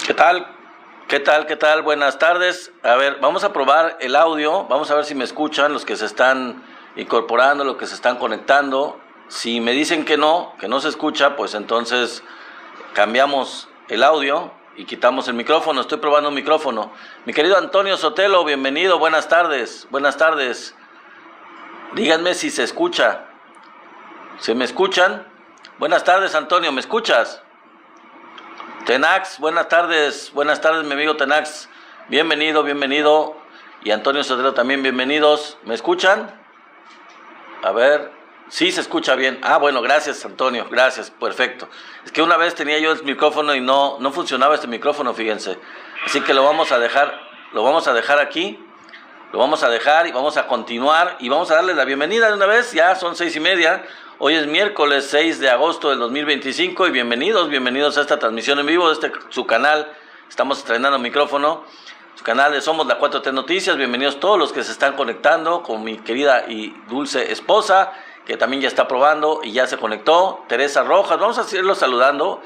¿Qué tal? ¿Qué tal? ¿Qué tal? Buenas tardes. A ver, vamos a probar el audio. Vamos a ver si me escuchan los que se están incorporando, los que se están conectando. Si me dicen que no se escucha, pues entonces cambiamos el audio y quitamos el micrófono. Estoy probando un micrófono. Mi querido Antonio Sotelo, bienvenido. Buenas tardes. Buenas tardes. Díganme si se escucha. ¿Se me escuchan? Buenas tardes, Antonio. ¿Me escuchas? Tenax, buenas tardes, mi amigo Tenax, bienvenido, y Antonio Sotelo también, bienvenidos. ¿Me escuchan? A ver, sí se escucha bien. Bueno, gracias, Antonio, gracias, perfecto. Es que una vez tenía yo el micrófono y no funcionaba este micrófono, fíjense. Así que lo vamos a dejar aquí, lo vamos a dejar y vamos a continuar y vamos a darle la bienvenida de una vez. Ya son 6:30. Hoy es miércoles 6 de agosto del 2025 y bienvenidos a esta transmisión en vivo de su canal. Estamos estrenando micrófono, su canal de Somos la 4T Noticias. Bienvenidos todos los que se están conectando, con mi querida y dulce esposa, que también ya está probando y ya se conectó, Teresa Rojas. Vamos a irlo saludando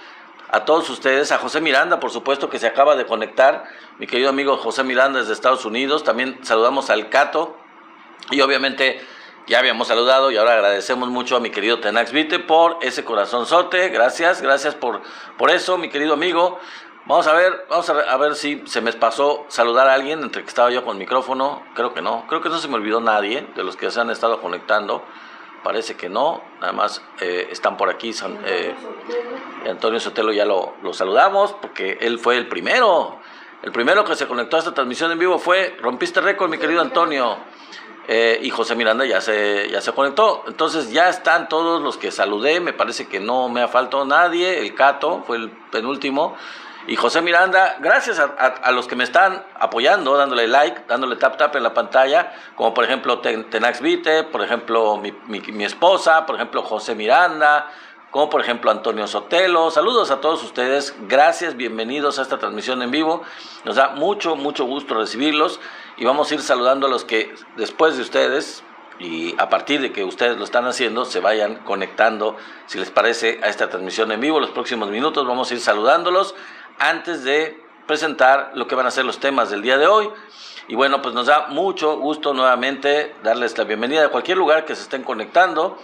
a todos ustedes, a José Miranda, por supuesto, que se acaba de conectar, mi querido amigo José Miranda desde Estados Unidos. También saludamos al Cato y obviamente ya habíamos saludado y ahora agradecemos mucho a mi querido Tenax Vite por ese corazonzote. Gracias por eso, mi querido amigo. Vamos a ver si se me pasó saludar a alguien entre que estaba yo con el micrófono. Creo que no se me olvidó nadie de los que se han estado conectando. Parece que no, nada más están por aquí. Antonio Sotelo ya lo saludamos porque él fue el primero que se conectó a esta transmisión en vivo. Rompiste récord, mi querido Antonio. Y José Miranda ya se conectó. Entonces ya están todos los que saludé. Me parece que no me ha faltado nadie. El Cato fue el penúltimo. Y José Miranda, gracias a los que me están apoyando, dándole like, dándole tap en la pantalla, como por ejemplo Tenax Vite, por ejemplo mi esposa, por ejemplo José Miranda, como por ejemplo Antonio Sotelo. Saludos a todos ustedes, gracias, bienvenidos a esta transmisión en vivo. Nos da mucho gusto recibirlos y vamos a ir saludando a los que después de ustedes y a partir de que ustedes lo están haciendo se vayan conectando, si les parece, a esta transmisión en vivo. Los próximos minutos vamos a ir saludándolos antes de presentar lo que van a ser los temas del día de hoy. Y bueno, pues nos da mucho gusto nuevamente darles la bienvenida de cualquier lugar que se estén conectando,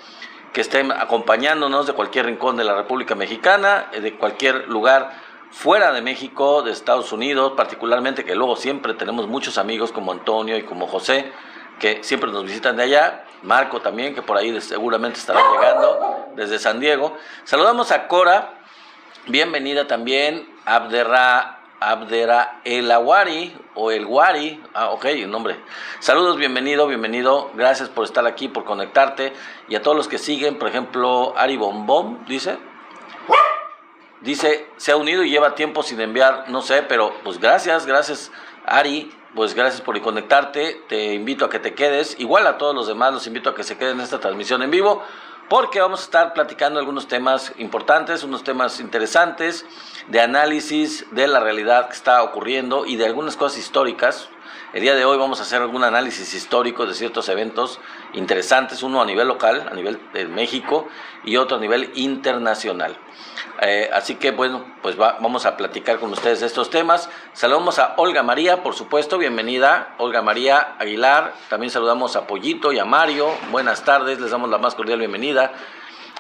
que estén acompañándonos de cualquier rincón de la República Mexicana, de cualquier lugar fuera de México, de Estados Unidos, particularmente, que luego siempre tenemos muchos amigos como Antonio y como José, que siempre nos visitan de allá. Marco también, que por ahí seguramente estará llegando desde San Diego. Saludamos a Cora, bienvenida también. Abdera El Awari o El Wari, ok, el nombre. Saludos, bienvenido, gracias por estar aquí, por conectarte, y a todos los que siguen, por ejemplo, Ari Bombom, dice, se ha unido y lleva tiempo sin enviar, no sé, pero pues gracias Ari, pues gracias por conectarte, te invito a que te quedes, igual a todos los demás los invito a que se queden en esta transmisión en vivo, porque vamos a estar platicando algunos temas importantes, unos temas interesantes, de análisis de la realidad que está ocurriendo y de algunas cosas históricas. El día de hoy vamos a hacer algún análisis histórico de ciertos eventos interesantes, uno a nivel local, a nivel de México, y otro a nivel internacional. Así que bueno, pues vamos a platicar con ustedes de estos temas. Saludamos a Olga María, por supuesto, bienvenida, Olga María Aguilar. También saludamos a Pollito y a Mario, buenas tardes, les damos la más cordial bienvenida.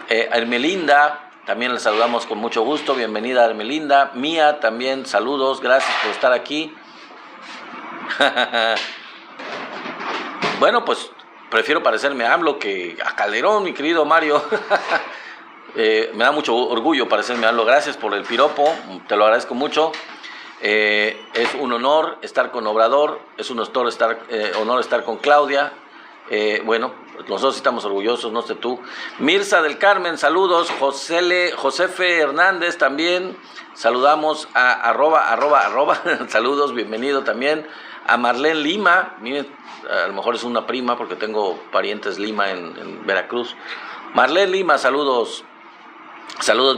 A Hermelinda, también les saludamos con mucho gusto, bienvenida Hermelinda. Mía, también saludos, gracias por estar aquí. Bueno, pues prefiero parecerme a AMLO que a Calderón, mi querido Mario. Me da mucho orgullo parecerme a AMLO. Gracias por el piropo, te lo agradezco mucho. Es un honor estar con Obrador, es un honor estar con Claudia. Bueno, nosotros estamos orgullosos, no sé tú. Mirza del Carmen, saludos. Josefe Hernández también, saludamos a arroba, saludos, bienvenido también. A Marlene Lima, miren, a lo mejor es una prima porque tengo parientes Lima en Veracruz. Marlene Lima, saludos,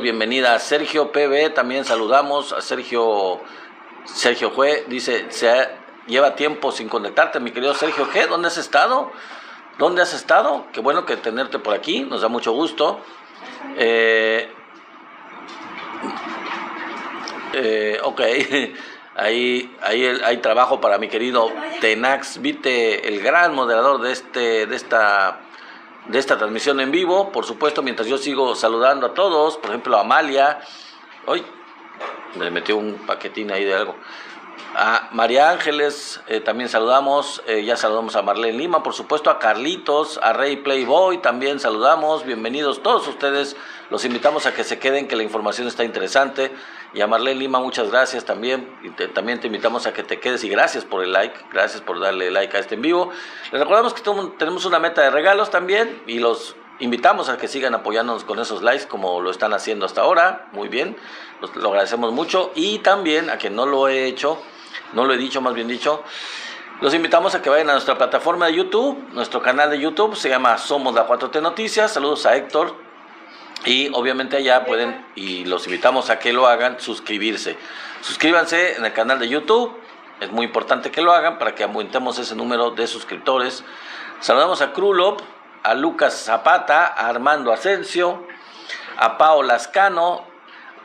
bienvenida. A Sergio PB también saludamos. A Sergio Jue, dice, lleva tiempo sin conectarte, mi querido Sergio G. ¿Dónde has estado? Qué bueno que tenerte por aquí, nos da mucho gusto. Ok, ahí hay trabajo para mi querido Tenax Vite, el gran moderador de esta transmisión en vivo. Por supuesto, mientras yo sigo saludando a todos, por ejemplo a Amalia, hoy me metió un paquetín ahí de algo. A María Ángeles, también saludamos, ya saludamos a Marlene Lima, por supuesto a Carlitos, a Rey Playboy, también saludamos, bienvenidos todos ustedes, los invitamos a que se queden, que la información está interesante, y a Marlene Lima muchas gracias también, y también te invitamos a que te quedes, y gracias por el like, gracias por darle like a este en vivo. Les recordamos que tenemos una meta de regalos también, y los invitamos a que sigan apoyándonos con esos likes como lo están haciendo hasta ahora, muy bien, lo agradecemos mucho, y también a quien no lo he hecho, no lo he dicho, más bien dicho, los invitamos a que vayan a nuestra plataforma de YouTube, nuestro canal de YouTube, se llama Somos la 4T Noticias, saludos a Héctor, y obviamente allá pueden, y los invitamos a que lo hagan, suscribirse. Suscríbanse en el canal de YouTube, es muy importante que lo hagan para que aumentemos ese número de suscriptores. Saludamos a Krulop, a Lucas Zapata, a Armando Asensio, a Pao Lascano,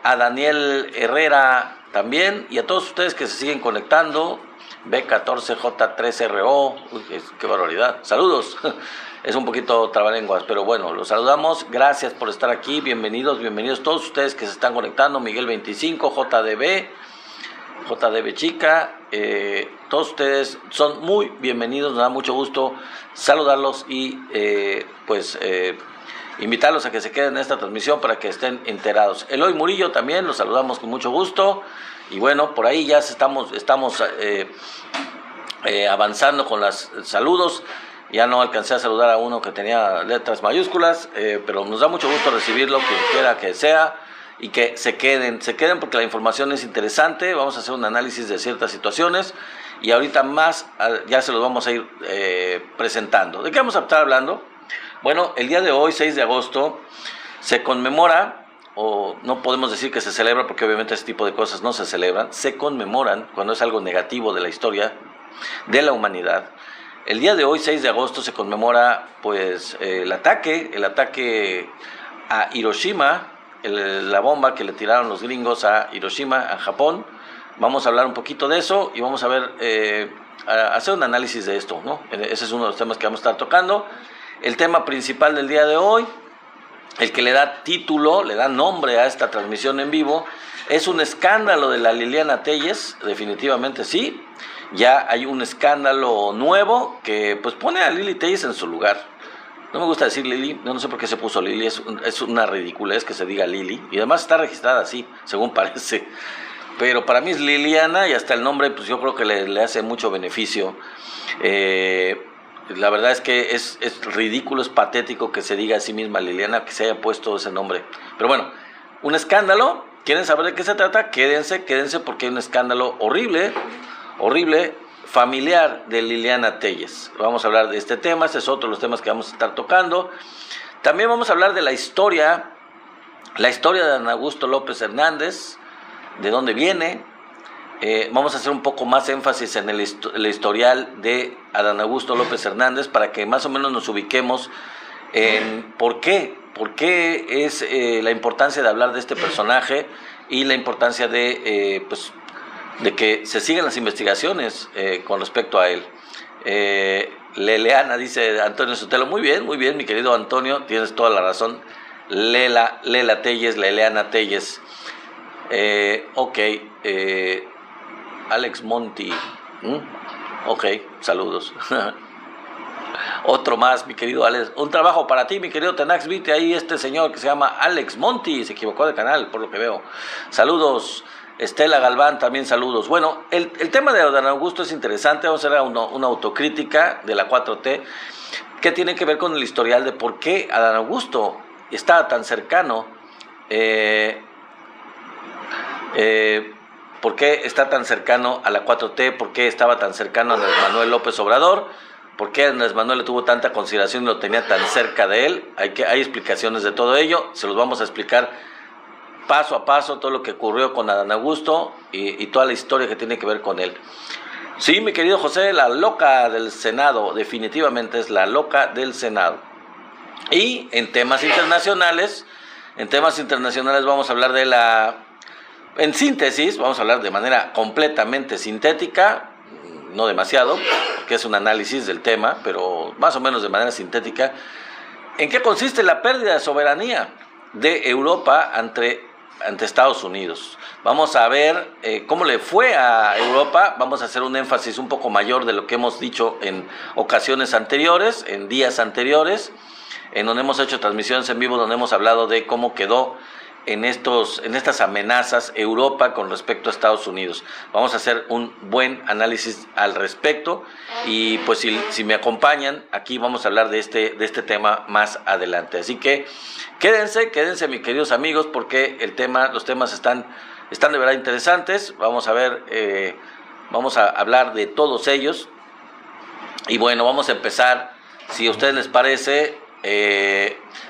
a Daniel Herrera también, y a todos ustedes que se siguen conectando, B14J3RO, uy, qué barbaridad, saludos, es un poquito trabalenguas, pero bueno, los saludamos, gracias por estar aquí, bienvenidos todos ustedes que se están conectando, Miguel 25, JDB Chica, todos ustedes son muy bienvenidos, nos da mucho gusto saludarlos y invitarlos a que se queden en esta transmisión para que estén enterados. Eloy Murillo también, los saludamos con mucho gusto. Y bueno, por ahí ya estamos avanzando con los saludos. Ya no alcancé a saludar a uno que tenía letras mayúsculas, pero nos da mucho gusto recibirlo, quien quiera que sea, y que se queden porque la información es interesante. Vamos a hacer un análisis de ciertas situaciones y ahorita más ya se los vamos a ir presentando. ¿De qué vamos a estar hablando? Bueno, el día de hoy, 6 de agosto, se conmemora, o no podemos decir que se celebra, porque obviamente ese tipo de cosas no se celebran, se conmemoran cuando es algo negativo de la historia de la humanidad. El día de hoy, 6 de agosto, se conmemora pues el ataque a Hiroshima, la bomba que le tiraron los gringos a Hiroshima, a Japón. Vamos a hablar un poquito de eso y vamos a ver, a hacer un análisis de esto, ¿no? Ese es uno de los temas que vamos a estar tocando. El tema principal del día de hoy, el que le da título, le da nombre a esta transmisión en vivo, es un escándalo de la Liliana Telles, definitivamente sí. Ya hay un escándalo nuevo que pues pone a Lili Telles en su lugar. No me gusta decir Lili, no sé por qué se puso Lili, es una ridiculez que se diga Lili, y además está registrada así, según parece. Pero para mí es Liliana y hasta el nombre pues yo creo que le hace mucho beneficio. La verdad es que es ridículo, es patético que se diga a sí misma Liliana, que se haya puesto ese nombre. Pero bueno, un escándalo. ¿Quieren saber de qué se trata? Quédense porque hay un escándalo horrible, familiar de Liliana Telles. Vamos a hablar de este tema, este es otro de los temas que vamos a estar tocando. También vamos a hablar de la historia de Adán Augusto López Hernández, de dónde viene. Vamos a hacer un poco más énfasis en el historial de Adán Augusto López Hernández para que más o menos nos ubiquemos en por qué es la importancia de hablar de este personaje y la importancia de que se sigan las investigaciones con respecto a él. Leleana, dice Antonio Sotelo, muy bien, mi querido Antonio, tienes toda la razón. Lela Telles, Leleana Telles. Alex Monti, ok, saludos. Otro más, mi querido Alex. Un trabajo para ti, mi querido Tenax. Vite ahí este señor que se llama Alex Monti, se equivocó de canal, por lo que veo. Saludos. Estela Galván, también saludos. Bueno, el tema de Adán Augusto es interesante. Vamos a hacer una autocrítica de la 4T que tiene que ver con el historial de por qué Adán Augusto estaba tan cercano. ¿Por qué está tan cercano a la 4T? ¿Por qué estaba tan cercano a Andrés Manuel López Obrador? ¿Por qué Andrés Manuel le tuvo tanta consideración y lo tenía tan cerca de él? Hay explicaciones de todo ello, se los vamos a explicar paso a paso, todo lo que ocurrió con Adán Augusto y toda la historia que tiene que ver con él. Sí, mi querido José, la loca del Senado, definitivamente es la loca del Senado. Y en temas internacionales vamos a hablar de En síntesis, vamos a hablar de manera completamente sintética, no demasiado, porque es un análisis del tema, pero más o menos de manera sintética. ¿En qué consiste la pérdida de soberanía de Europa ante Estados Unidos? Vamos a ver cómo le fue a Europa. Vamos a hacer un énfasis un poco mayor de lo que hemos dicho en ocasiones anteriores, en días anteriores, en donde hemos hecho transmisiones en vivo, donde hemos hablado de cómo quedó en estas amenazas Europa con respecto a Estados Unidos. Vamos a hacer un buen análisis al respecto y pues si me acompañan, aquí vamos a hablar de este tema más adelante. Así que quédense mis queridos amigos, porque los temas están de verdad interesantes. Vamos a ver, vamos a hablar de todos ellos. Y bueno, vamos a empezar, si a ustedes les parece,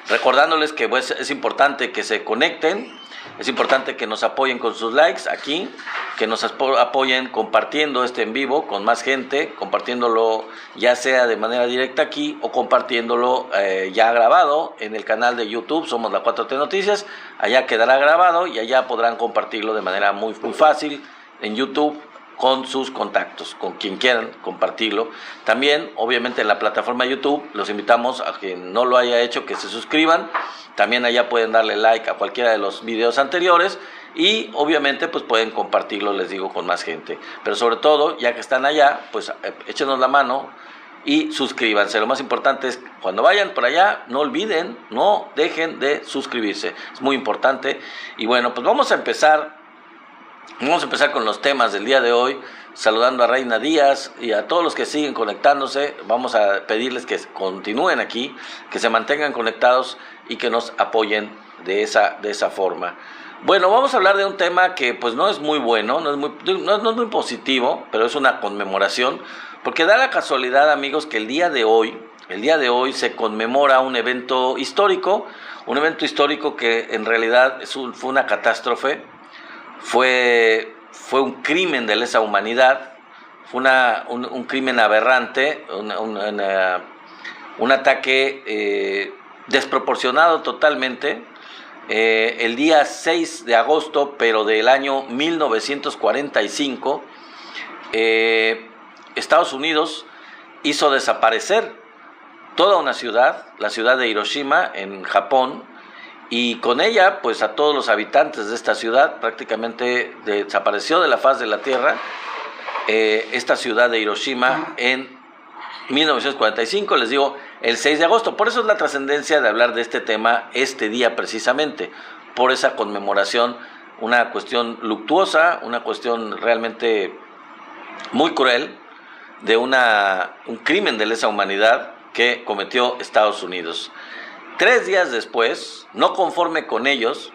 recordándoles que pues, es importante que se conecten, es importante que nos apoyen con sus likes aquí, que nos apoyen compartiendo este en vivo con más gente, compartiéndolo ya sea de manera directa aquí o compartiéndolo ya grabado en el canal de YouTube, somos la 4T Noticias. Allá quedará grabado y allá podrán compartirlo de manera muy fácil en YouTube, con sus contactos, con quien quieran compartirlo. También, obviamente, en la plataforma de YouTube, los invitamos a quien no lo haya hecho, que se suscriban. También allá pueden darle like a cualquiera de los videos anteriores y, obviamente, pues pueden compartirlo, les digo, con más gente. Pero sobre todo, ya que están allá, pues échenos la mano y suscríbanse. Lo más importante es, cuando vayan por allá, no olviden, no dejen de suscribirse. Es muy importante. Y bueno, pues vamos a empezar con los temas del día de hoy, saludando a Reina Díaz y a todos los que siguen conectándose. Vamos a pedirles que continúen aquí, que se mantengan conectados y que nos apoyen de esa forma. Bueno, vamos a hablar de un tema que pues no es muy bueno, no es muy positivo, pero es una conmemoración, porque da la casualidad, amigos, que el día de hoy se conmemora un evento histórico que en realidad fue una catástrofe. Fue un crimen de lesa humanidad, fue un crimen aberrante, un ataque desproporcionado totalmente. El día 6 de agosto, pero del año 1945, Estados Unidos hizo desaparecer toda una ciudad, la ciudad de Hiroshima, en Japón, y con ella, pues a todos los habitantes de esta ciudad. Prácticamente desapareció de la faz de la tierra esta ciudad de Hiroshima en 1945, les digo, el 6 de agosto. Por eso es la trascendencia de hablar de este tema este día precisamente, por esa conmemoración, una cuestión luctuosa, una cuestión realmente muy cruel, de un crimen de lesa humanidad que cometió Estados Unidos. 3 días después, no conforme con eso,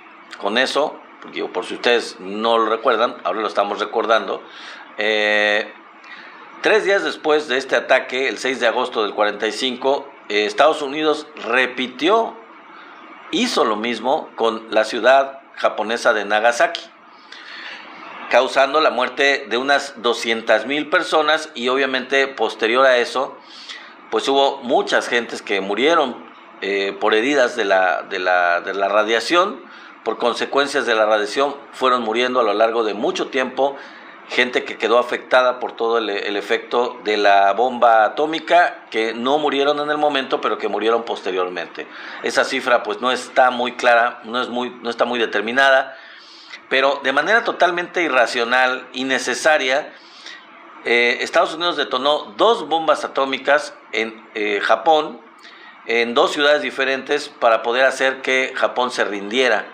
porque por si ustedes no lo recuerdan, ahora lo estamos recordando, 3 días después de este ataque, el 6 de agosto del 45, Estados Unidos hizo lo mismo con la ciudad japonesa de Nagasaki, causando la muerte de unas 200,000 personas, y obviamente posterior a eso, pues hubo muchas gentes que murieron por heridas de la radiación. Por consecuencias de la radiación fueron muriendo a lo largo de mucho tiempo gente que quedó afectada por todo el efecto de la bomba atómica, que no murieron en el momento, pero que murieron posteriormente. Esa cifra pues no está muy clara, no está muy determinada, pero de manera totalmente irracional, innecesaria, Estados Unidos detonó 2 bombas atómicas en Japón, en 2 ciudades diferentes, para poder hacer que Japón se rindiera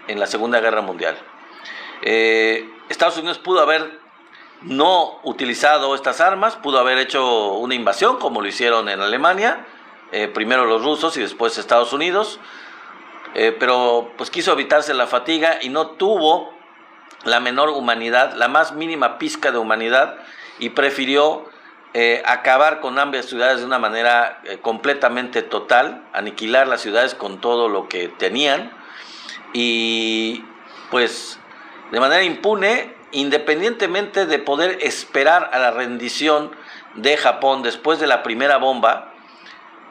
en la Segunda Guerra Mundial. Estados Unidos pudo haber no utilizado estas armas, pudo haber hecho una invasión como lo hicieron en Alemania, primero los rusos y después Estados Unidos, pero pues quiso evitarse la fatiga y no tuvo la menor humanidad, la más mínima pizca de humanidad, y prefirió acabar con ambas ciudades de una manera completamente total, aniquilar las ciudades con todo lo que tenían, y pues de manera impune, independientemente de poder esperar a la rendición de Japón después de la primera bomba.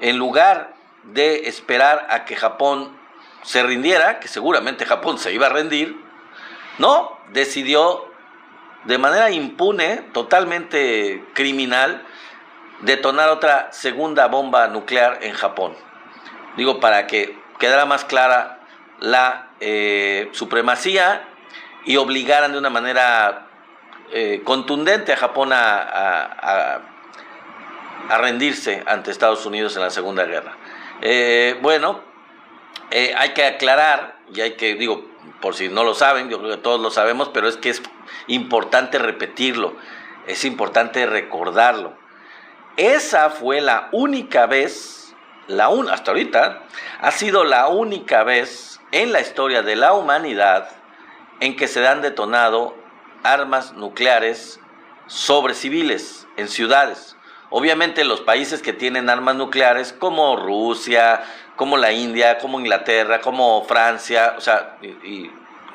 En lugar de esperar a que Japón se rindiera, que seguramente Japón se iba a rendir, No, decidió de manera impune, totalmente criminal, detonar otra segunda bomba nuclear en Japón. Digo, para que quedara más clara la supremacía y obligaran de una manera contundente a Japón a rendirse ante Estados Unidos en la Segunda Guerra. Hay que aclarar, y hay que, digo, por si no lo saben, yo creo que todos lo sabemos, pero es que es importante repetirlo, es importante recordarlo. Esa fue la única vez, hasta ahorita, ha sido la única vez en la historia de la humanidad en que se han detonado armas nucleares sobre civiles en ciudades. Obviamente los países que tienen armas nucleares, como Rusia, como la India, como Inglaterra, como Francia, o sea,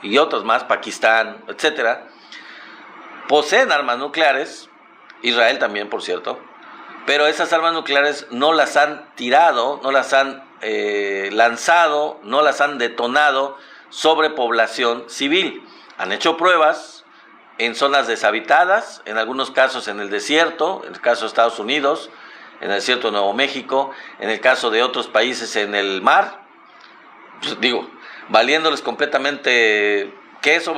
y otros más, Pakistán, etcétera, poseen armas nucleares, Israel también, por cierto, pero esas armas nucleares no las han tirado, no las han lanzado, no las han detonado sobre población civil. Han hecho pruebas en zonas deshabitadas, en algunos casos en el desierto, en el caso de Estados Unidos, en el desierto de Nuevo México, en el caso de otros países en el mar, pues digo, valiéndoles completamente queso,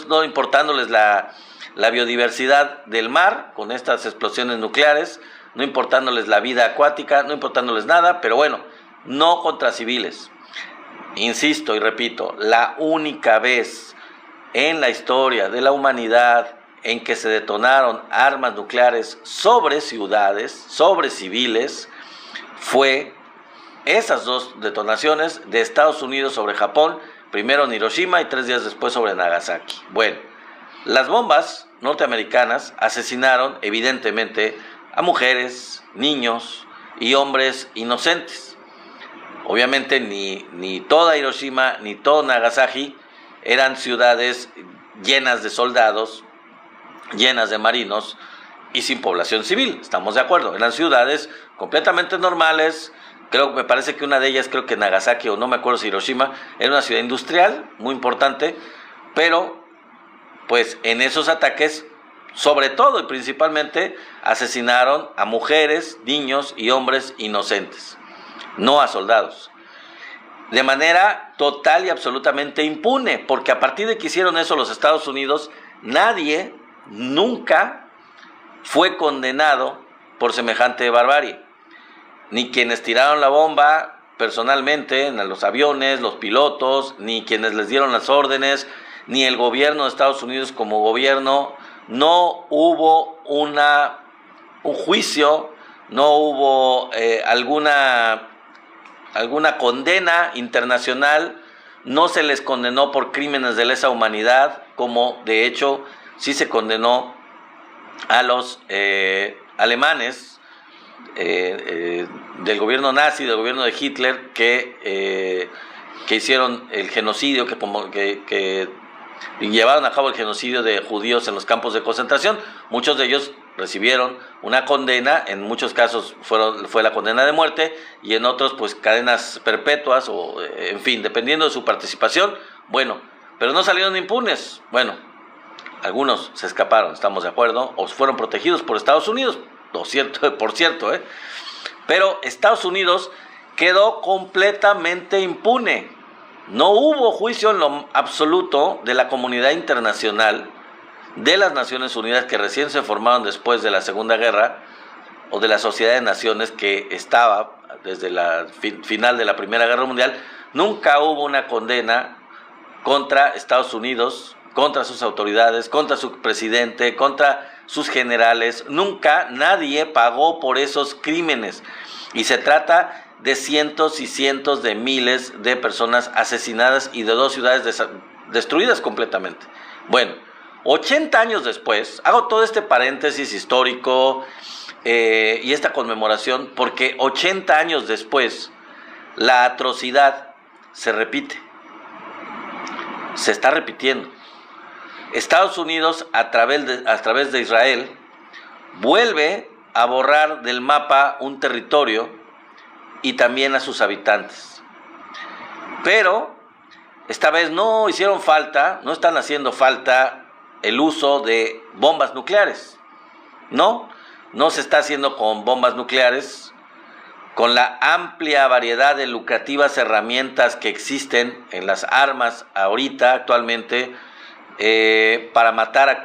no importándoles la biodiversidad del mar con estas explosiones nucleares, no importándoles la vida acuática, no importándoles nada, pero bueno, no contra civiles. Insisto y repito, la única vez en la historia de la humanidad en que se detonaron armas nucleares sobre ciudades, sobre civiles, fue esas dos detonaciones de Estados Unidos sobre Japón, primero en Hiroshima y 3 días después sobre Nagasaki. Bueno, las bombas norteamericanas asesinaron evidentemente a mujeres, niños y hombres inocentes. Obviamente ni toda Hiroshima ni todo Nagasaki eran ciudades llenas de soldados, llenas de marinos y sin población civil, estamos de acuerdo. Eran ciudades completamente normales. Me parece que una de ellas, creo que Nagasaki, o no me acuerdo si Hiroshima, era una ciudad industrial muy importante, pero pues en esos ataques, sobre todo y principalmente, asesinaron a mujeres, niños y hombres inocentes, no a soldados, de manera total y absolutamente impune, porque a partir de que hicieron eso los Estados Unidos, nadie nunca fue condenado por semejante barbarie, ni quienes tiraron la bomba personalmente en los aviones, los pilotos, ni quienes les dieron las órdenes, ni el gobierno de Estados Unidos como gobierno. No hubo un juicio, no hubo alguna condena internacional, no se les condenó por crímenes de lesa humanidad, como de hecho sí se condenó a los alemanes del gobierno nazi, del gobierno de Hitler, que hicieron el genocidio, que llevaron a cabo el genocidio de judíos en los campos de concentración. Muchos de ellos recibieron una condena, en muchos casos fue la condena de muerte, y en otros pues cadenas perpetuas, o en fin, dependiendo de su participación. Bueno, pero no salieron impunes. Bueno, algunos se escaparon, estamos de acuerdo, o fueron protegidos por Estados Unidos, por cierto, pero Estados Unidos quedó completamente impune. No hubo juicio en lo absoluto de la comunidad internacional, de las Naciones Unidas, que recién se formaron después de la Segunda Guerra, o de la Sociedad de Naciones, que estaba desde la final de la Primera Guerra Mundial. Nunca hubo una condena contra Estados Unidos, contra sus autoridades, contra su presidente, contra sus generales. Nunca nadie pagó por esos crímenes. Y se trata de cientos y cientos de miles de personas asesinadas y de 2 ciudades destruidas completamente. Bueno, 80 años después, hago todo este paréntesis histórico y esta conmemoración porque 80 años después la atrocidad se repite, se está repitiendo. Estados Unidos, a través de Israel, vuelve a borrar del mapa un territorio y también a sus habitantes. Pero esta vez no hicieron falta, no están haciendo falta el uso de bombas nucleares. No se está haciendo con bombas nucleares, con la amplia variedad de lucrativas herramientas que existen en las armas actualmente, para matar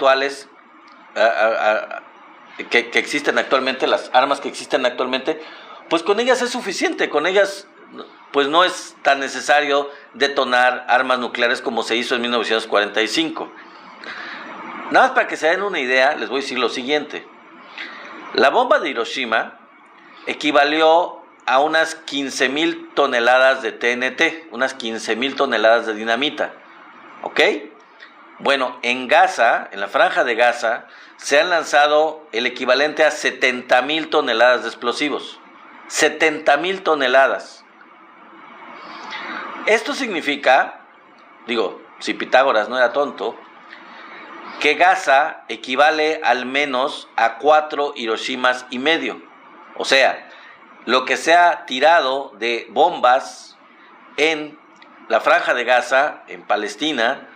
que existen actualmente, las armas que existen actualmente, pues con ellas es suficiente, con ellas pues no es tan necesario detonar armas nucleares como se hizo en 1945. Nada más para que se den una idea, les voy a decir lo siguiente. La bomba de Hiroshima equivalió a unas 15,000 toneladas de TNT, unas 15,000 toneladas de dinamita, ¿ok? Bueno, en Gaza, en la franja de Gaza, se han lanzado el equivalente a 70,000 toneladas de explosivos. 70,000 toneladas. Esto significa, si Pitágoras no era tonto, que Gaza equivale al menos a 4 Hiroshimas y medio. O sea, lo que se ha tirado de bombas en la franja de Gaza, en Palestina,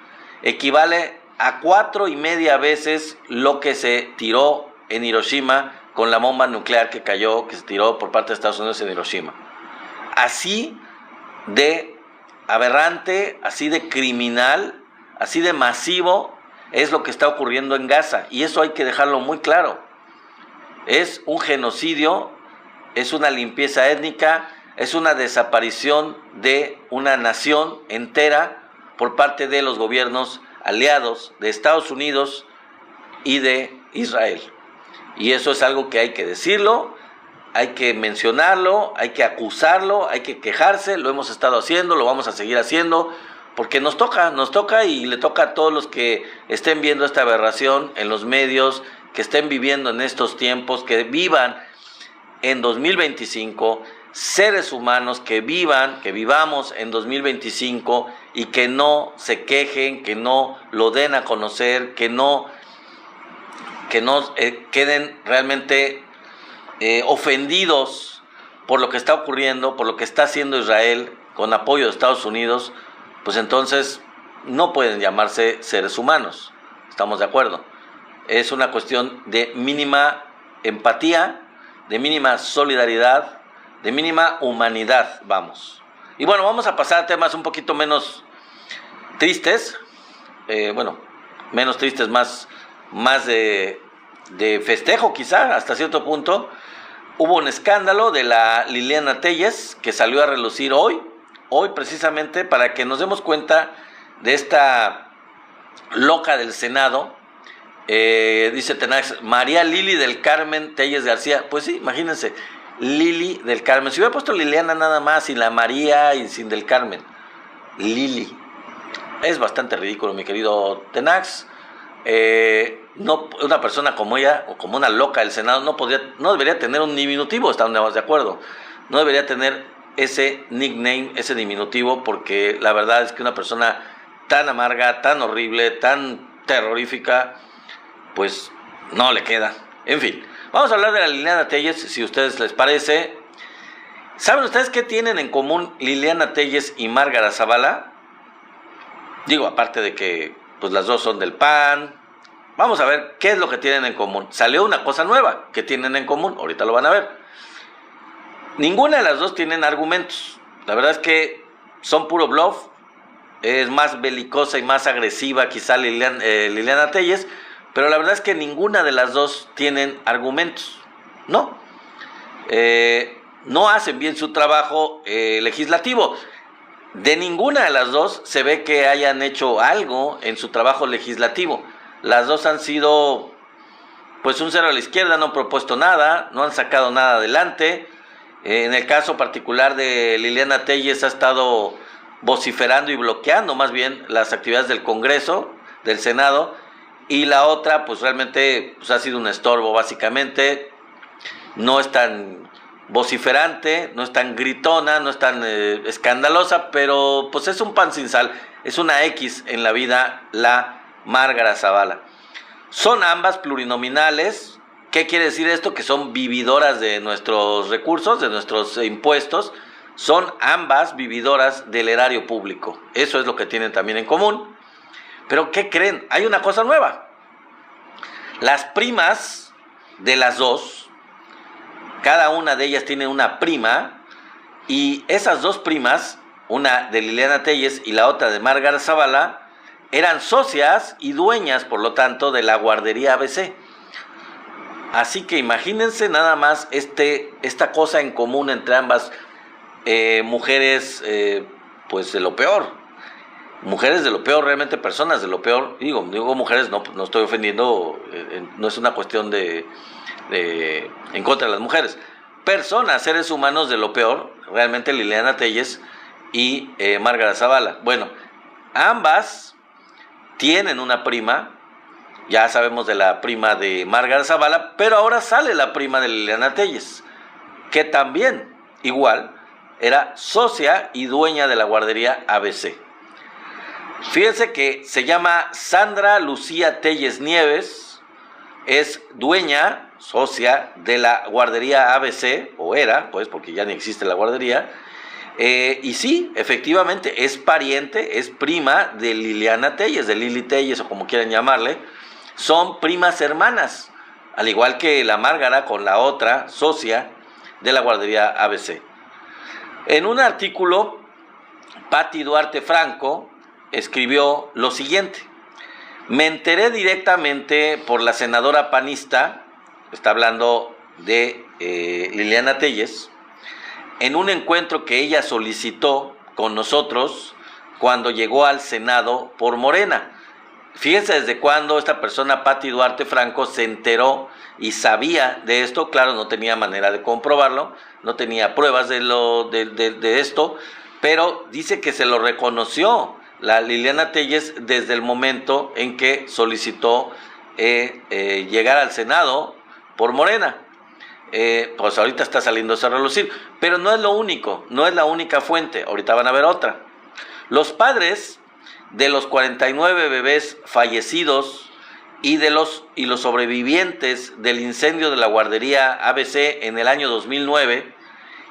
equivale a 4,5 veces lo que se tiró en Hiroshima con la bomba nuclear que se tiró por parte de Estados Unidos en Hiroshima. Así de aberrante, así de criminal, así de masivo es lo que está ocurriendo en Gaza, y eso hay que dejarlo muy claro. Es un genocidio, es una limpieza étnica, es una desaparición de una nación entera por parte de los gobiernos aliados de Estados Unidos y de Israel. Y eso es algo que hay que decirlo, hay que mencionarlo, hay que acusarlo, hay que quejarse. Lo hemos estado haciendo, lo vamos a seguir haciendo, porque nos toca y le toca a todos los que estén viendo esta aberración en los medios, que estén viviendo en estos tiempos, que vivan en 2025, seres humanos que vivamos en 2025 y que no se quejen, que no lo den a conocer, que no queden realmente ofendidos por lo que está ocurriendo, por lo que está haciendo Israel con apoyo de Estados Unidos. Pues entonces no pueden llamarse seres humanos, ¿estamos de acuerdo? Es una cuestión de mínima empatía, de mínima solidaridad, de mínima humanidad, vamos. Y bueno, vamos a pasar a temas un poquito menos tristes, menos tristes, más de festejo quizá, hasta cierto punto. Hubo un escándalo de la Liliana Telles que salió a relucir hoy precisamente, para que nos demos cuenta de esta loca del Senado. Dice Tenax, María Lili del Carmen Telles García. Pues sí, imagínense, Lili del Carmen. Si hubiera puesto Liliana nada más, sin la María y sin del Carmen, Lili. Es bastante ridículo, mi querido Tenax. No, una persona como ella, o como una loca del Senado, no debería tener un diminutivo, estamos de acuerdo. No debería tener ese nickname, ese diminutivo, porque la verdad es que una persona tan amarga, tan horrible, tan terrorífica, pues no le queda. En fin, vamos a hablar de la Liliana Telles, si a ustedes les parece. ¿Saben ustedes qué tienen en común Liliana Telles y Márgara Zavala? Aparte de que pues las dos son del PAN. Vamos a ver qué es lo que tienen en común. Salió una cosa nueva que tienen en común, ahorita lo van a ver. Ninguna de las dos tienen argumentos. La verdad es que son puro bluff. Es más belicosa y más agresiva quizá Liliana Telles, pero la verdad es que ninguna de las dos tienen argumentos. No hacen bien su trabajo legislativo. De ninguna de las dos se ve que hayan hecho algo en su trabajo legislativo. Las dos han sido pues un cero a la izquierda, no han propuesto nada, no han sacado nada adelante. En el caso particular de Liliana Telles, ha estado vociferando y bloqueando más bien las actividades del Congreso, del Senado, y la otra pues realmente ha sido un estorbo básicamente. No es tan vociferante, no es tan gritona, no es tan escandalosa, pero pues es un pan sin sal, es una X en la vida la Márgara Zavala. Son ambas plurinominales. ¿Qué quiere decir esto? Que son vividoras de nuestros recursos, de nuestros impuestos. son ambas vividoras del erario público. Eso es lo que tienen también en común. Pero ¿qué creen? Hay una cosa nueva. Las primas de las dos, cada una de ellas tiene una prima, y esas dos primas, una de Liliana Telles y la otra de Márgara Zavala, eran socias y dueñas, por lo tanto, de la guardería ABC. Así que imagínense nada más esta cosa en común entre ambas mujeres, pues de lo peor. Mujeres de lo peor, realmente personas de lo peor. Digo mujeres, no estoy ofendiendo, no es una cuestión de en contra de las mujeres. Personas, seres humanos de lo peor, realmente Liliana Telles y Márgara Zavala. Bueno, ambas tienen una prima. Ya sabemos de la prima de Márgara Zavala, pero ahora sale la prima de Liliana Telles, que también, igual, era socia y dueña de la guardería ABC. Fíjense que se llama Sandra Lucía Telles Nieves, es dueña, socia de la guardería ABC, o era, pues porque ya no existe la guardería, y sí, efectivamente, es pariente, es prima de Liliana Telles, de Lili Telles, o como quieran llamarle. Son primas hermanas, al igual que la Márgara con la otra socia de la guardería ABC. En un artículo, Patti Duarte Franco escribió lo siguiente: me enteré directamente por la senadora panista, está hablando de Liliana Telles, en un encuentro que ella solicitó con nosotros cuando llegó al Senado por Morena. Fíjense desde cuándo esta persona, Patti Duarte Franco, se enteró y sabía de esto. Claro, no tenía manera de comprobarlo, no tenía pruebas de esto, pero dice que se lo reconoció la Liliana Telles desde el momento en que solicitó llegar al Senado por Morena. Pues ahorita está saliendo a relucir, pero no es lo único, no es la única fuente. Ahorita van a ver otra. Los padres de los 49 bebés fallecidos y los sobrevivientes del incendio de la guardería ABC en el año 2009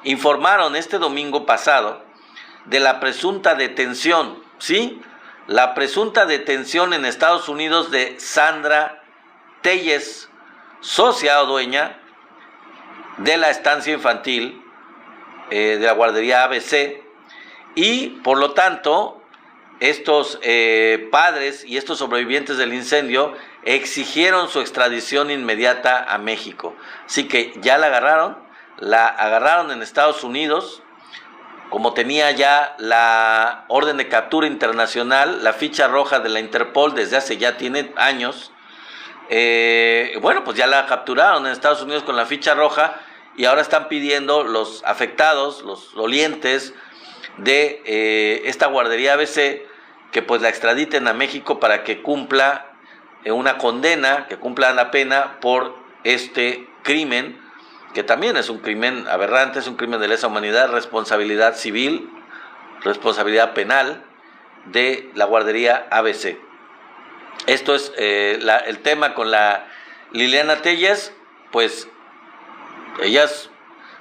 informaron este domingo pasado de la presunta detención, ¿sí? La presunta detención en Estados Unidos de Sandra Telles, socia o dueña de la estancia infantil de la guardería ABC, y por lo tanto estos padres y estos sobrevivientes del incendio exigieron su extradición inmediata a México. Así que ya la agarraron en Estados Unidos, como tenía ya la orden de captura internacional, la ficha roja de la Interpol desde hace ya tiene años. Bueno, pues ya la capturaron en Estados Unidos con la ficha roja, y ahora están pidiendo los afectados, los dolientes de esta guardería ABC, que pues la extraditen a México para que cumpla una condena, que cumpla la pena por este crimen, que también es un crimen aberrante, es un crimen de lesa humanidad, responsabilidad civil, responsabilidad penal de la guardería ABC. Esto es el tema con la Liliana Telles. Pues ellas,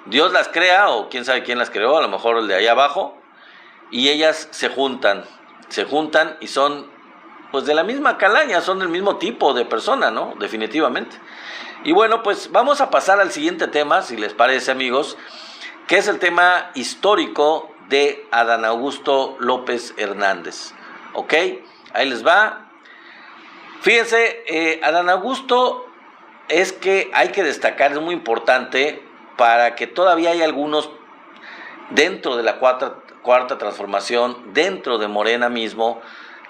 Dios las crea, o quién sabe quién las creó, a lo mejor el de allá abajo, y ellas se juntan y son pues de la misma calaña, son del mismo tipo de persona, ¿no? Definitivamente. Y bueno, pues vamos a pasar al siguiente tema, si les parece, amigos, que es el tema histórico de Adán Augusto López Hernández. ¿Ok? Ahí les va. Fíjense, Adán Augusto, es que hay que destacar, es muy importante, para que todavía hay algunos dentro de la cuarta transformación, dentro de Morena mismo,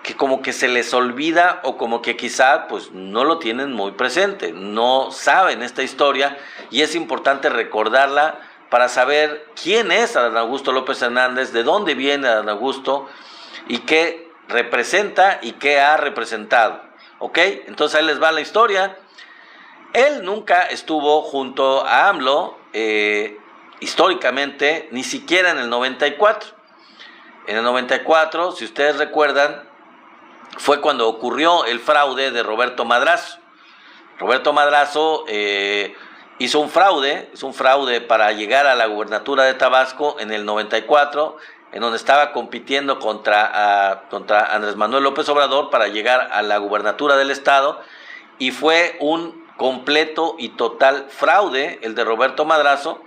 que como que se les olvida, o como que quizá pues no lo tienen muy presente, no saben esta historia, y es importante recordarla para saber quién es Adán Augusto López Hernández, de dónde viene Adán Augusto y qué representa y qué ha representado. ¿Ok? Entonces ahí les va la historia. Él nunca estuvo junto a AMLO, históricamente, ni siquiera en el 94. En el 94, si ustedes recuerdan, fue cuando ocurrió el fraude de Roberto Madrazo. Roberto Madrazo hizo un fraude para llegar a la gubernatura de Tabasco en el 94, en donde estaba compitiendo contra Andrés Manuel López Obrador para llegar a la gubernatura del estado, y fue un completo y total fraude el de Roberto Madrazo,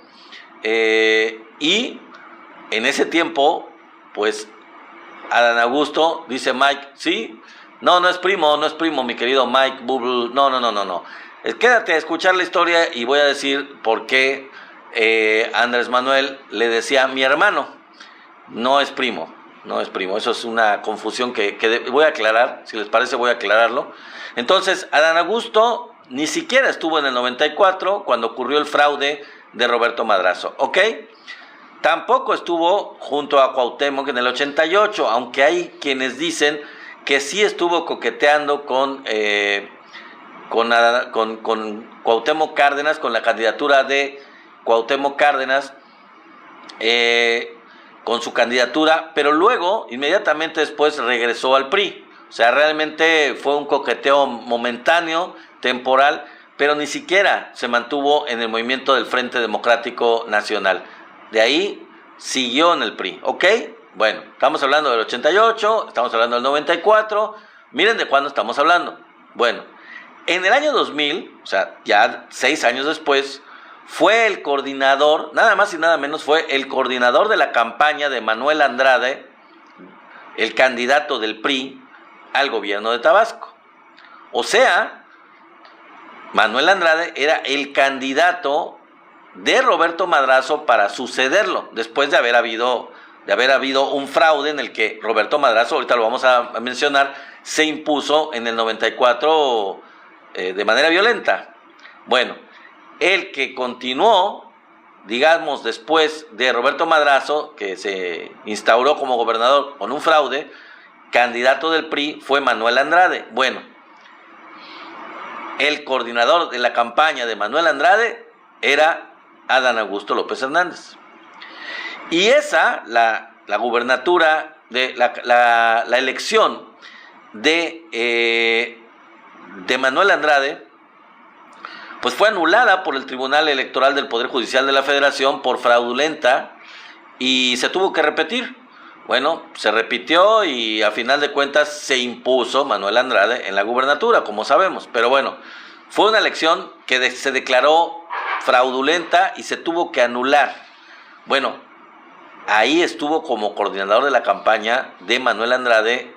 y en ese tiempo, pues, Adán Augusto, dice Mike, sí, no es primo, mi querido Mike, no. Quédate a escuchar la historia y voy a decir por qué Andrés Manuel le decía mi hermano. No es primo. Eso es una confusión que voy a aclarar, si les parece voy a aclararlo. Entonces, Adán Augusto ni siquiera estuvo en el 94 cuando ocurrió el fraude de Roberto Madrazo, ¿ok? Tampoco estuvo junto a Cuauhtémoc en el 88, aunque hay quienes dicen que sí estuvo coqueteando con Cuauhtémoc Cárdenas, con la candidatura de Cuauhtémoc Cárdenas, con su candidatura, pero luego, inmediatamente después, regresó al PRI. O sea, realmente fue un coqueteo momentáneo, temporal, pero ni siquiera se mantuvo en el movimiento del Frente Democrático Nacional. De ahí siguió en el PRI, ¿ok? Bueno, estamos hablando del 88, estamos hablando del 94, miren de cuándo estamos hablando. Bueno, en el año 2000, o sea, ya 6 años después, fue el coordinador, nada más y nada menos, fue el coordinador de la campaña de Manuel Andrade, el candidato del PRI al gobierno de Tabasco. O sea, Manuel Andrade era el candidato de Roberto Madrazo para sucederlo, después de haber habido un fraude en el que Roberto Madrazo, ahorita lo vamos a mencionar, se impuso en el 94 de manera violenta. Bueno, el que continuó, digamos, después de Roberto Madrazo, que se instauró como gobernador con un fraude, candidato del PRI, fue Manuel Andrade. Bueno, el coordinador de la campaña de Manuel Andrade era Adán Augusto López Hernández. Y la gubernatura, la elección de Manuel Andrade, pues fue anulada por el Tribunal Electoral del Poder Judicial de la Federación por fraudulenta y se tuvo que repetir. Bueno, se repitió y a final de cuentas se impuso Manuel Andrade en la gubernatura, como sabemos. Pero bueno, fue una elección que se declaró fraudulenta y se tuvo que anular. Bueno, ahí estuvo como coordinador de la campaña de Manuel Andrade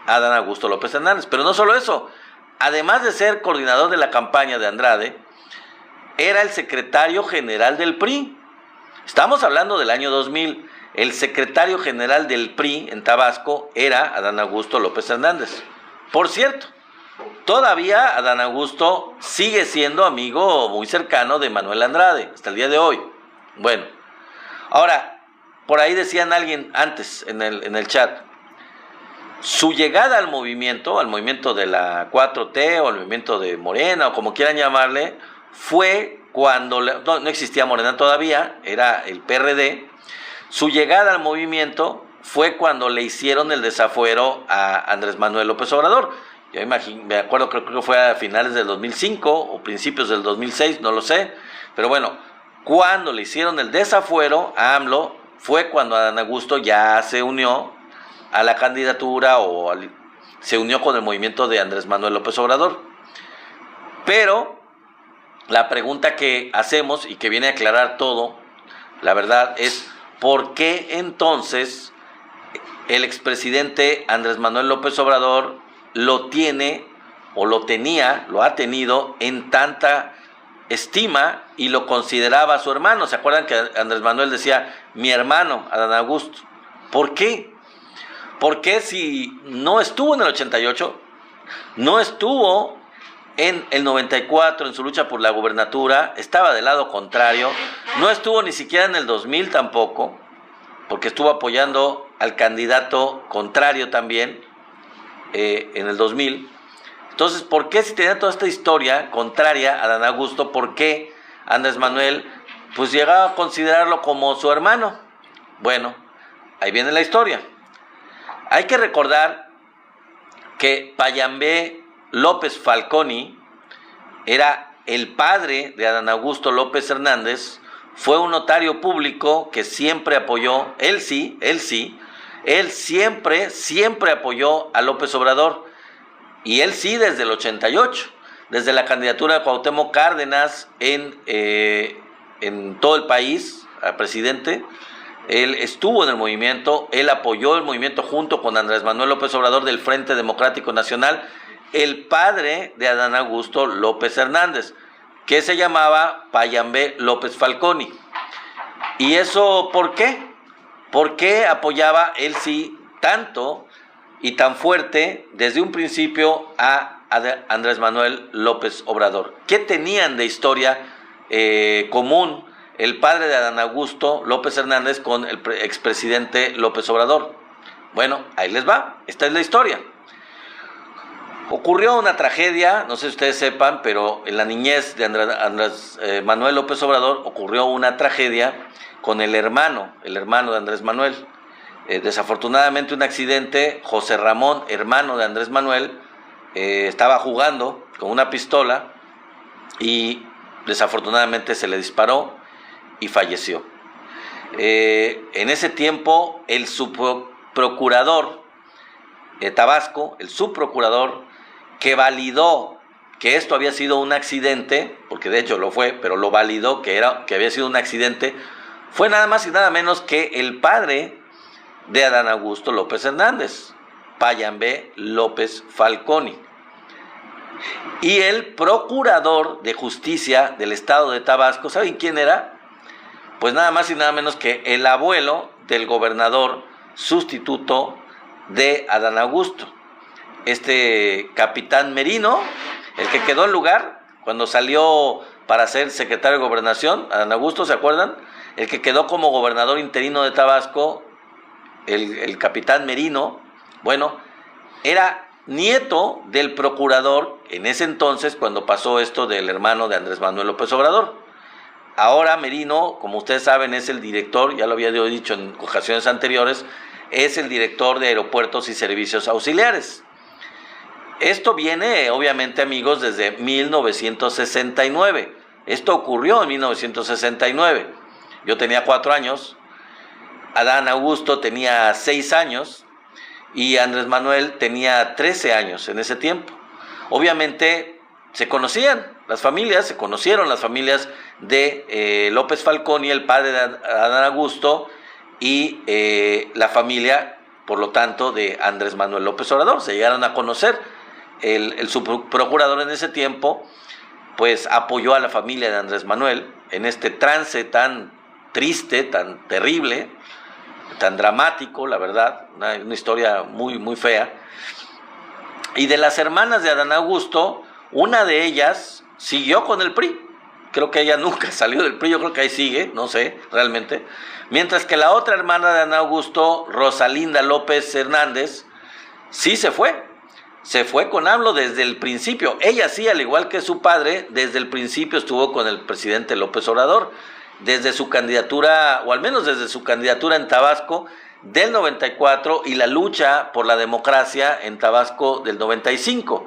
Adán Augusto López Hernández. Pero no solo eso, además de ser coordinador de la campaña de Andrade, era el secretario general del PRI. Estamos hablando del año 2000. El secretario general del PRI en Tabasco era Adán Augusto López Hernández. Por cierto, todavía Adán Augusto sigue siendo amigo muy cercano de Manuel Andrade, hasta el día de hoy. Bueno, ahora, por ahí decían alguien antes en el chat, su llegada al movimiento de la 4T o al movimiento de Morena o como quieran llamarle, fue cuando no existía Morena todavía, era el PRD. Su llegada al movimiento fue cuando le hicieron el desafuero a Andrés Manuel López Obrador. Yo me acuerdo, creo que fue a finales del 2005 o principios del 2006, no lo sé. Pero bueno, cuando le hicieron el desafuero a AMLO, fue cuando Adán Augusto ya se unió a la candidatura se unió con el movimiento de Andrés Manuel López Obrador. Pero la pregunta que hacemos y que viene a aclarar todo, la verdad, es ¿por qué entonces el expresidente Andrés Manuel López Obrador lo ha tenido en tanta estima y lo consideraba su hermano? ¿Se acuerdan que Andrés Manuel decía mi hermano, Adán Augusto? ¿Por qué? Porque si no estuvo en el 88, no estuvo en el 94 en su lucha por la gubernatura, estaba del lado contrario, no estuvo ni siquiera en el 2000 tampoco, porque estuvo apoyando al candidato contrario también en el 2000. Entonces, ¿por qué si tenía toda esta historia contraria a Adán Augusto, por qué Andrés Manuel pues llegaba a considerarlo como su hermano? Bueno, ahí viene la historia. Hay que recordar que Payambé López Falconi era el padre de Adán Augusto López Hernández fue un notario público que siempre apoyó, él siempre apoyó a López Obrador, y él sí desde el 88, desde la candidatura de Cuauhtémoc Cárdenas en todo el país a presidente. Él estuvo en el movimiento, él apoyó el movimiento junto con Andrés Manuel López Obrador del Frente Democrático Nacional, el padre de Adán Augusto López Hernández, que se llamaba Payambé López Falconi. ¿Y eso por qué? ¿Por qué apoyaba él sí tanto y tan fuerte desde un principio a Andrés Manuel López Obrador? ¿Qué tenían de historia común el padre de Adán Augusto López Hernández con el expresidente López Obrador? Bueno, ahí les va, esta es la historia. Ocurrió una tragedia, no sé si ustedes sepan, pero en la niñez de Andrés Manuel López Obrador ocurrió una tragedia con el hermano de Andrés Manuel. Desafortunadamente un accidente, José Ramón, hermano de Andrés Manuel, estaba jugando con una pistola y desafortunadamente se le disparó y falleció. En ese tiempo el subprocurador de Tabasco, el subprocurador que validó que esto había sido un accidente, porque de hecho lo fue, pero lo validó que había sido un accidente, fue nada más y nada menos que el padre de Adán Augusto López Hernández, Payambé López Falconi. Y el procurador de justicia del estado de Tabasco, ¿saben quién era? Pues nada más y nada menos que el abuelo del gobernador sustituto de Adán Augusto, este capitán Merino, el que quedó en lugar cuando salió para ser secretario de Gobernación, Adán Augusto, ¿se acuerdan? El que quedó como gobernador interino de Tabasco, el capitán Merino, bueno, era nieto del procurador en ese entonces cuando pasó esto del hermano de Andrés Manuel López Obrador. Ahora Merino, como ustedes saben, es el director, ya lo había dicho en ocasiones anteriores, es el director de Aeropuertos y Servicios Auxiliares. Esto viene, obviamente, amigos, desde 1969. Esto ocurrió en 1969. Yo tenía 4 años, Adán Augusto tenía 6 años y Andrés Manuel tenía 13 años en ese tiempo. Obviamente se conocieron las familias de López Falconi, el padre de Adán Augusto, y la familia, por lo tanto, de Andrés Manuel López Obrador. Se llegaron a conocer. El subprocurador en ese tiempo, pues apoyó a la familia de Andrés Manuel en este trance tan triste, tan terrible, tan dramático, la verdad, una historia muy, muy fea. Y de las hermanas de Adán Augusto, una de ellas siguió con el PRI. Creo que ella nunca salió del PRI, yo creo que ahí sigue, no sé, realmente. Mientras que la otra hermana de Adán Augusto, Rosalinda López Hernández, sí se fue con AMLO desde el principio. Ella sí, al igual que su padre, desde el principio estuvo con el presidente López Obrador, desde su candidatura, o al menos desde su candidatura en Tabasco del 94 y la lucha por la democracia en Tabasco del 95.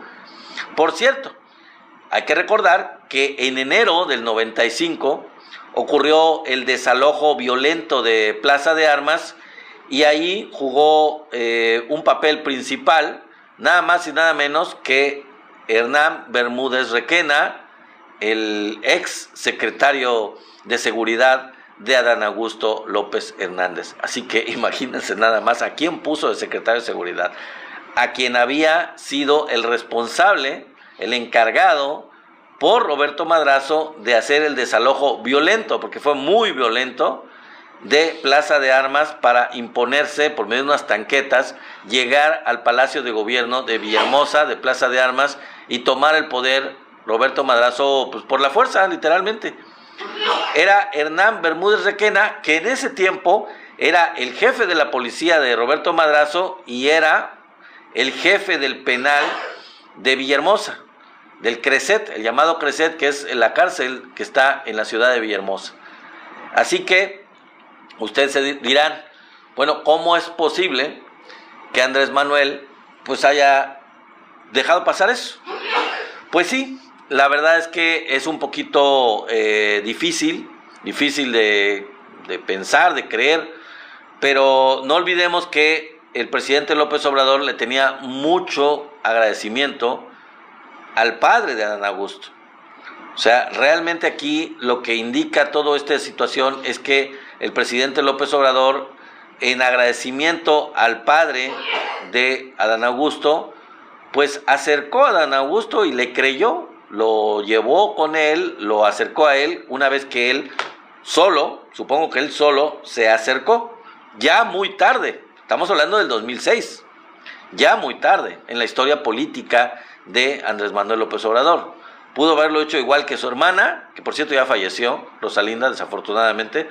Por cierto, hay que recordar que en enero del 95 ocurrió el desalojo violento de Plaza de Armas y ahí jugó un papel principal nada más y nada menos que Hernán Bermúdez Requena, el ex secretario de Seguridad de Adán Augusto López Hernández. Así que imagínense nada más a quién puso de secretario de Seguridad, a quien había sido el responsable, el encargado por Roberto Madrazo de hacer el desalojo violento, porque fue muy violento, de Plaza de Armas para imponerse por medio de unas tanquetas, llegar al Palacio de Gobierno de Villahermosa, de Plaza de Armas, y tomar el poder Roberto Madrazo pues, por la fuerza, literalmente. Era Hernán Bermúdez Requena, que en ese tiempo era el jefe de la policía de Roberto Madrazo y era el jefe del penal de Villahermosa, del CRECET, el llamado CRECET, que es la cárcel que está en la ciudad de Villahermosa. Así que ustedes se dirán, bueno, ¿cómo es posible que Andrés Manuel pues haya dejado pasar eso? Pues sí, la verdad es que es un poquito difícil de pensar, de creer, pero no olvidemos que el presidente López Obrador le tenía mucho agradecimiento al padre de Adán Augusto. O sea, realmente aquí lo que indica toda esta situación es que el presidente López Obrador, en agradecimiento al padre de Adán Augusto, pues acercó a Adán Augusto y le creyó, lo llevó con él, lo acercó a él, una vez que él solo, supongo que él solo, se acercó, ya muy tarde, estamos hablando del 2006, ya muy tarde en la historia política de Andrés Manuel López Obrador. Pudo haberlo hecho igual que su hermana, que por cierto ya falleció, Rosalinda, desafortunadamente.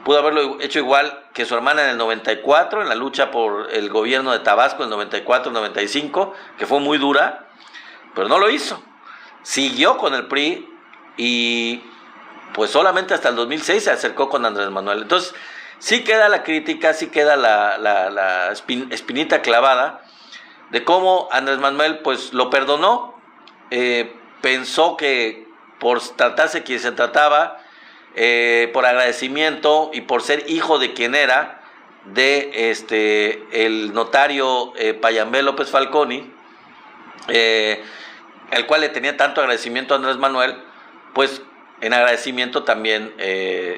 Pudo haberlo hecho igual que su hermana en el 94, en la lucha por el gobierno de Tabasco, en el 94-95, que fue muy dura, pero no lo hizo. Siguió con el PRI y pues solamente hasta el 2006 se acercó con Andrés Manuel. Entonces, sí queda la crítica, sí queda la espinita clavada de cómo Andrés Manuel pues lo perdonó, pensó que por tratarse quien se trataba, por agradecimiento y por ser hijo de quien era, de el notario Payambé López Falconi, el cual le tenía tanto agradecimiento a Andrés Manuel, pues en agradecimiento también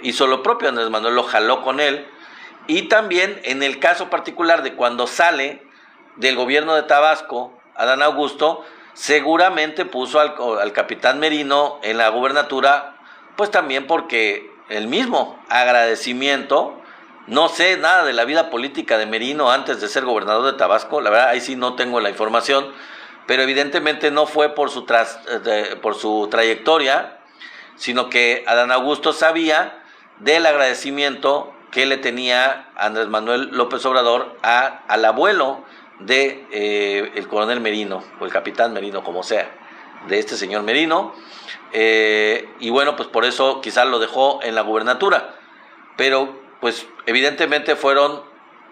hizo lo propio. Andrés Manuel lo jaló con él, y también en el caso particular de cuando sale del gobierno de Tabasco, Adán Augusto seguramente puso al capitán Merino en la gubernatura, pues también porque el mismo agradecimiento. No sé nada de la vida política de Merino antes de ser gobernador de Tabasco, la verdad ahí sí no tengo la información, pero evidentemente no fue por su trayectoria, sino que Adán Augusto sabía del agradecimiento que le tenía Andrés Manuel López Obrador al abuelo de el coronel Merino, o el capitán Merino, como sea, de este señor Merino, y bueno, pues por eso quizás lo dejó en la gubernatura, pero pues evidentemente fueron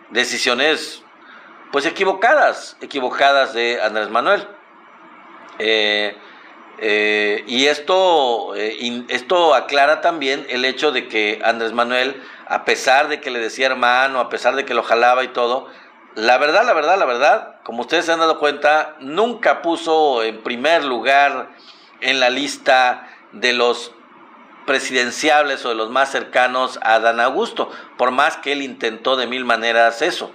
decisiones pues equivocadas de Andrés Manuel. Y esto aclara también el hecho de que Andrés Manuel, a pesar de que le decía hermano, a pesar de que lo jalaba y todo, la verdad, como ustedes se han dado cuenta, nunca puso en primer lugar en la lista de los presidenciables o de los más cercanos a Adán Augusto, por más que él intentó de mil maneras eso.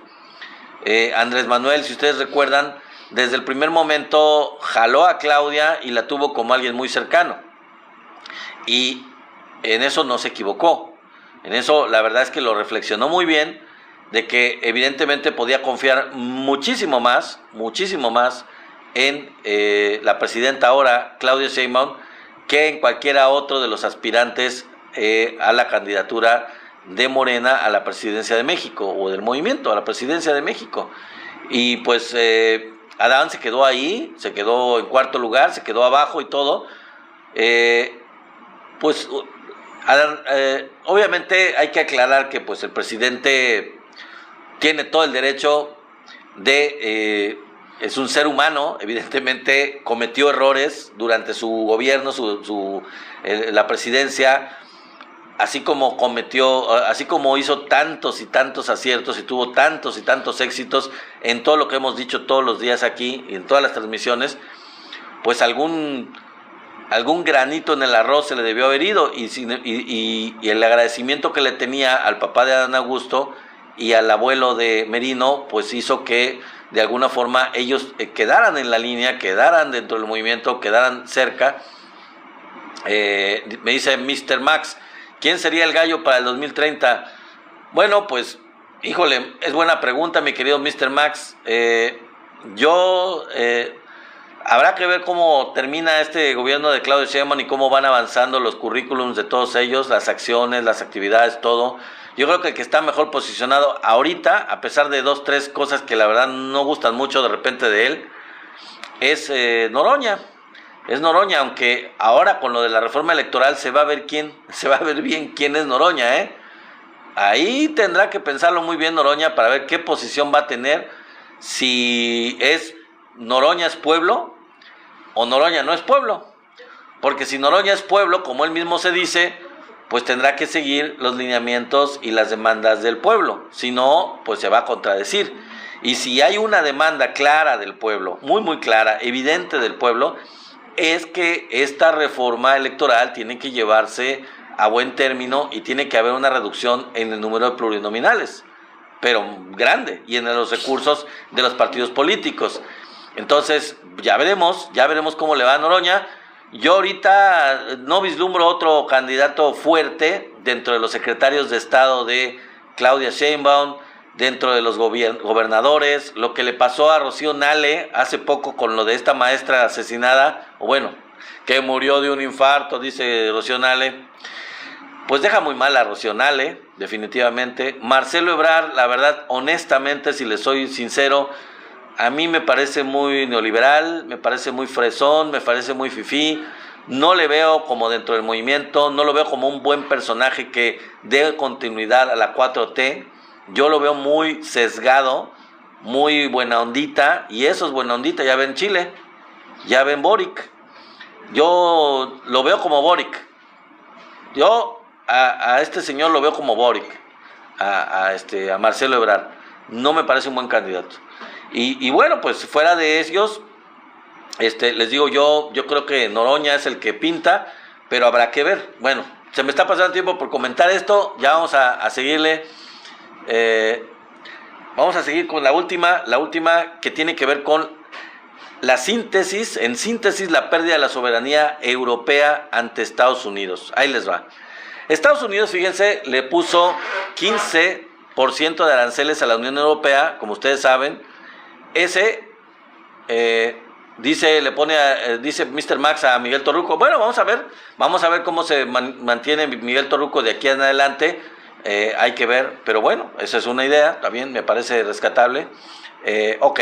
Andrés Manuel, si ustedes recuerdan, desde el primer momento jaló a Claudia y la tuvo como alguien muy cercano. Y en eso no se equivocó. En eso la verdad es que lo reflexionó muy bien, de que evidentemente podía confiar muchísimo más en la presidenta ahora, Claudia Sheinbaum, que en cualquiera otro de los aspirantes a la candidatura de Morena a la presidencia de México, o del movimiento a la presidencia de México. Y pues Adán se quedó ahí, se quedó en cuarto lugar, se quedó abajo y todo. Pues Adán, obviamente hay que aclarar que pues el presidente tiene todo el derecho de... es un ser humano, evidentemente cometió errores durante su gobierno, la presidencia, así como hizo tantos y tantos aciertos y tuvo tantos y tantos éxitos en todo lo que hemos dicho todos los días aquí y en todas las transmisiones, pues algún granito en el arroz se le debió haber ido, y el agradecimiento que le tenía al papá de Adán Augusto y al abuelo de Merino, pues hizo que de alguna forma ellos quedaran en la línea, quedaran dentro del movimiento, quedaran cerca. Me dice Mr. Max, ¿quién sería el gallo para el 2030? Bueno, pues, híjole, es buena pregunta, mi querido Mr. Max. Habrá que ver cómo termina este gobierno de Claudia Sheinbaum y cómo van avanzando los currículums de todos ellos, las acciones, las actividades, todo. Yo creo que el que está mejor posicionado ahorita, a pesar de 2, 3 cosas que la verdad no gustan mucho de repente de él, es Noroña. Es Noroña, aunque ahora con lo de la reforma electoral se va a ver bien quién es Noroña, ¿eh? Ahí tendrá que pensarlo muy bien Noroña para ver qué posición va a tener, si es Noroña es pueblo o Noroña no es pueblo. porque si Noroña es pueblo, como él mismo se dice, pues tendrá que seguir los lineamientos y las demandas del pueblo, si no, pues se va a contradecir. Y si hay una demanda clara del pueblo, muy muy clara, evidente del pueblo, es que esta reforma electoral tiene que llevarse a buen término y tiene que haber una reducción en el número de plurinominales, pero grande, y en los recursos de los partidos políticos. Entonces, ya veremos cómo le va a Noroña. Yo ahorita no vislumbro otro candidato fuerte dentro de los secretarios de Estado de Claudia Sheinbaum, dentro de los gobernadores. Lo que le pasó a Rocío Nale hace poco con lo de esta maestra asesinada, o bueno, que murió de un infarto, dice Rocío Nale, pues deja muy mal a Rocío Nale, definitivamente. Marcelo Ebrard, la verdad, honestamente, si le soy sincero, a mí me parece muy neoliberal, me parece muy fresón, me parece muy fifí. No le veo como dentro del movimiento, no lo veo como un buen personaje que dé continuidad a la 4T. Yo lo veo muy sesgado, muy buena ondita, y eso es buena ondita. Ya ven Chile, ya ven Boric. Yo lo veo como Boric. Yo a este señor lo veo como Boric, a Marcelo Ebrard. No me parece un buen candidato. Y bueno, pues fuera de ellos, les digo, yo creo que Noroña es el que pinta, pero habrá que ver. Bueno, se me está pasando el tiempo por comentar esto, ya vamos a seguirle. Vamos a seguir con la última que tiene que ver con la síntesis, la pérdida de la soberanía europea ante Estados Unidos. Ahí les va. Estados Unidos, fíjense, le puso 15% de aranceles a la Unión Europea, como ustedes saben. Ese, dice Mr. Max a Miguel Torruco. Bueno, vamos a ver cómo se mantiene Miguel Torruco de aquí en adelante. Hay que ver, pero bueno, esa es una idea, también me parece rescatable. Ok.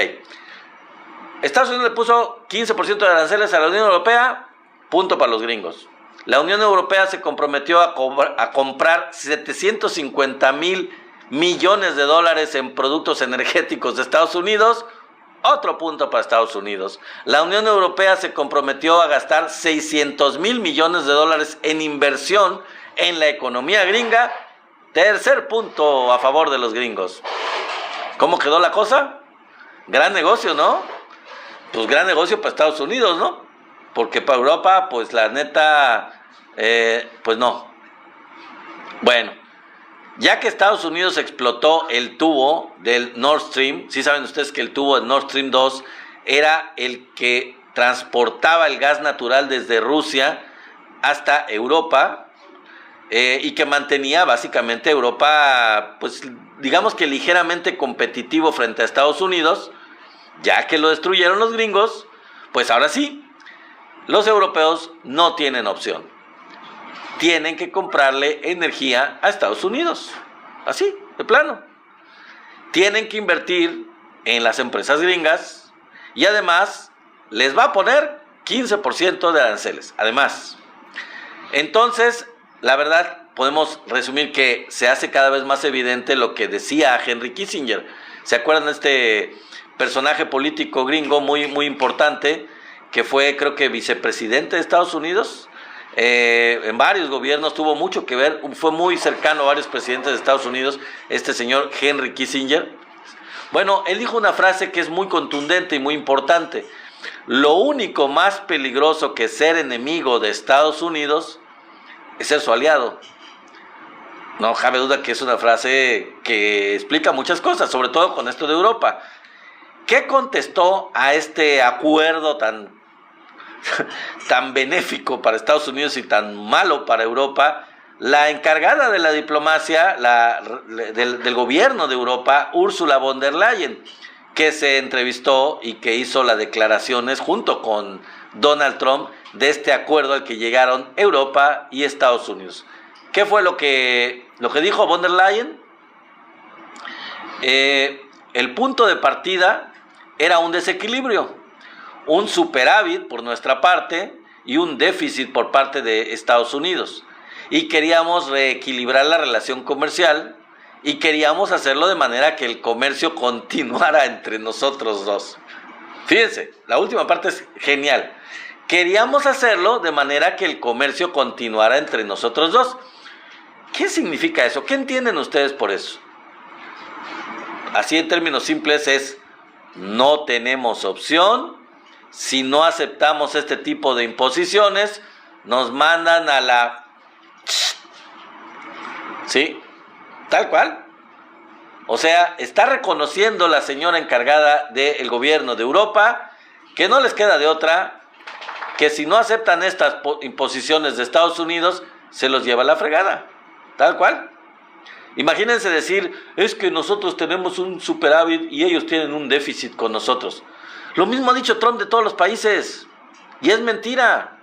Estados Unidos le puso 15% de aranceles a la Unión Europea, punto para los gringos. La Unión Europea se comprometió a comprar 750,000 millones de dólares en productos energéticos de Estados Unidos, otro punto para Estados Unidos. La Unión Europea se comprometió a gastar 600,000 millones de dólares en inversión en la economía gringa, tercer punto a favor de los gringos. ¿Cómo quedó la cosa? Gran negocio, ¿no? Pues gran negocio para Estados Unidos, ¿no? Porque para Europa, pues la neta, pues no. Bueno, ya que Estados Unidos explotó el tubo del Nord Stream, sí saben ustedes que el tubo del Nord Stream 2 era el que transportaba el gas natural desde Rusia hasta Europa, y que mantenía básicamente Europa, pues digamos que ligeramente competitivo frente a Estados Unidos. Ya que lo destruyeron los gringos, pues ahora sí, los europeos no tienen opción. Tienen que comprarle energía a Estados Unidos, así, de plano. Tienen que invertir en las empresas gringas y además les va a poner 15% de aranceles, además. Entonces, la verdad, podemos resumir que se hace cada vez más evidente lo que decía Henry Kissinger. ¿Se acuerdan de este personaje político gringo muy, muy importante, que fue, creo que, vicepresidente de Estados Unidos? En varios gobiernos tuvo mucho que ver, fue muy cercano a varios presidentes de Estados Unidos, este señor Henry Kissinger. Bueno, él dijo una frase que es muy contundente y muy importante: lo único más peligroso que ser enemigo de Estados Unidos es ser su aliado. No cabe duda que es una frase que explica muchas cosas, sobre todo con esto de Europa. ¿Qué contestó a este acuerdo tan benéfico para Estados Unidos y tan malo para Europa la encargada de la diplomacia del gobierno de Europa, Ursula von der Leyen, que se entrevistó y que hizo las declaraciones junto con Donald Trump de este acuerdo al que llegaron Europa y Estados Unidos? ¿Qué fue lo que dijo von der Leyen? El punto de partida era un desequilibrio, un superávit por nuestra parte y un déficit por parte de Estados Unidos. Y queríamos reequilibrar la relación comercial y queríamos hacerlo de manera que el comercio continuara entre nosotros dos. Fíjense, la última parte es genial. queríamos hacerlo de manera que el comercio continuara entre nosotros dos. ¿Qué significa eso? ¿Qué entienden ustedes por eso? Así en términos simples es, no tenemos opción. Si no aceptamos este tipo de imposiciones, nos mandan a la... ¿Sí? Tal cual. O sea, está reconociendo la señora encargada del gobierno de Europa que no les queda de otra, que si no aceptan estas imposiciones de Estados Unidos, se los lleva a la fregada. Tal cual. Imagínense decir, es que nosotros tenemos un superávit y ellos tienen un déficit con nosotros. Lo mismo ha dicho Trump de todos los países. Y es mentira.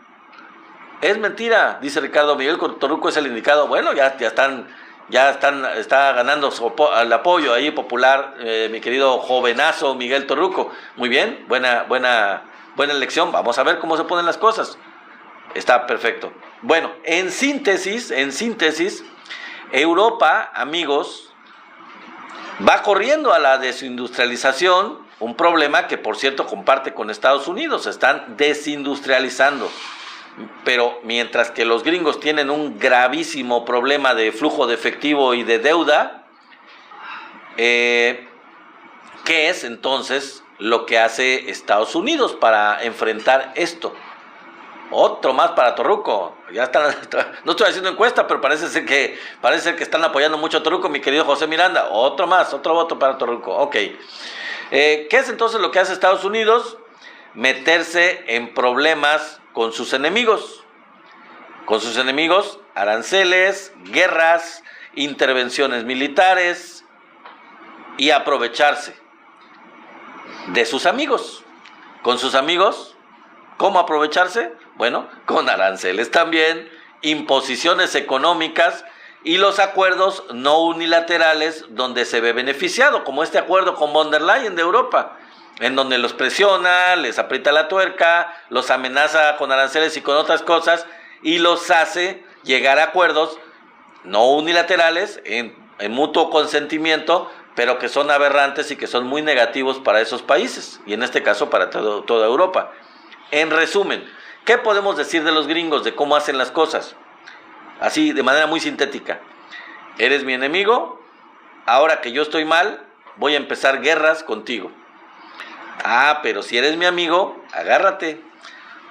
Es mentira, dice Ricardo Miguel Torruco es el indicado. Bueno, está ganando el apoyo ahí popular, mi querido jovenazo Miguel Torruco. Muy bien, buena elección. Vamos a ver cómo se ponen las cosas. Está perfecto. Bueno, en síntesis, Europa, amigos, va corriendo a la desindustrialización, un problema que por cierto comparte con Estados Unidos, se están desindustrializando. Pero mientras que los gringos tienen un gravísimo problema de flujo de efectivo y de deuda, ¿qué es entonces lo que hace Estados Unidos para enfrentar esto? Otro más para Torruco. Ya están, no estoy haciendo encuesta, pero parece ser que están apoyando mucho a Torruco, mi querido José Miranda. Otro voto para Torruco. Ok. ¿Qué es entonces lo que hace Estados Unidos? Meterse en problemas con sus enemigos. Con sus enemigos, aranceles, guerras, intervenciones militares y aprovecharse de sus amigos. Con sus amigos, ¿cómo aprovecharse? Bueno, con aranceles también, imposiciones económicas y los acuerdos no unilaterales donde se ve beneficiado, como este acuerdo con von der Leyen de Europa, en donde los presiona, les aprieta la tuerca, los amenaza con aranceles y con otras cosas y los hace llegar a acuerdos no unilaterales en mutuo consentimiento, pero que son aberrantes y que son muy negativos para esos países y en este caso para toda Europa. En resumen, ¿qué podemos decir de los gringos, de cómo hacen las cosas? Así, de manera muy sintética. Eres mi enemigo, ahora que yo estoy mal, voy a empezar guerras contigo. Ah, pero si eres mi amigo, agárrate,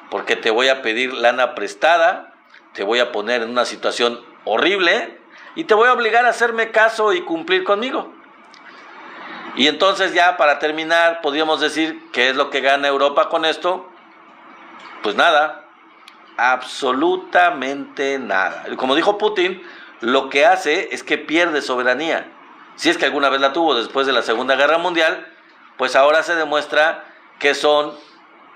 porque te voy a pedir lana prestada, te voy a poner en una situación horrible y te voy a obligar a hacerme caso y cumplir conmigo. Y entonces ya para terminar, podríamos decir, ¿qué es lo que gana Europa con esto? Pues nada, absolutamente nada. Como dijo Putin, lo que hace es que pierde soberanía. Si es que alguna vez la tuvo después de la Segunda Guerra Mundial, pues ahora se demuestra que son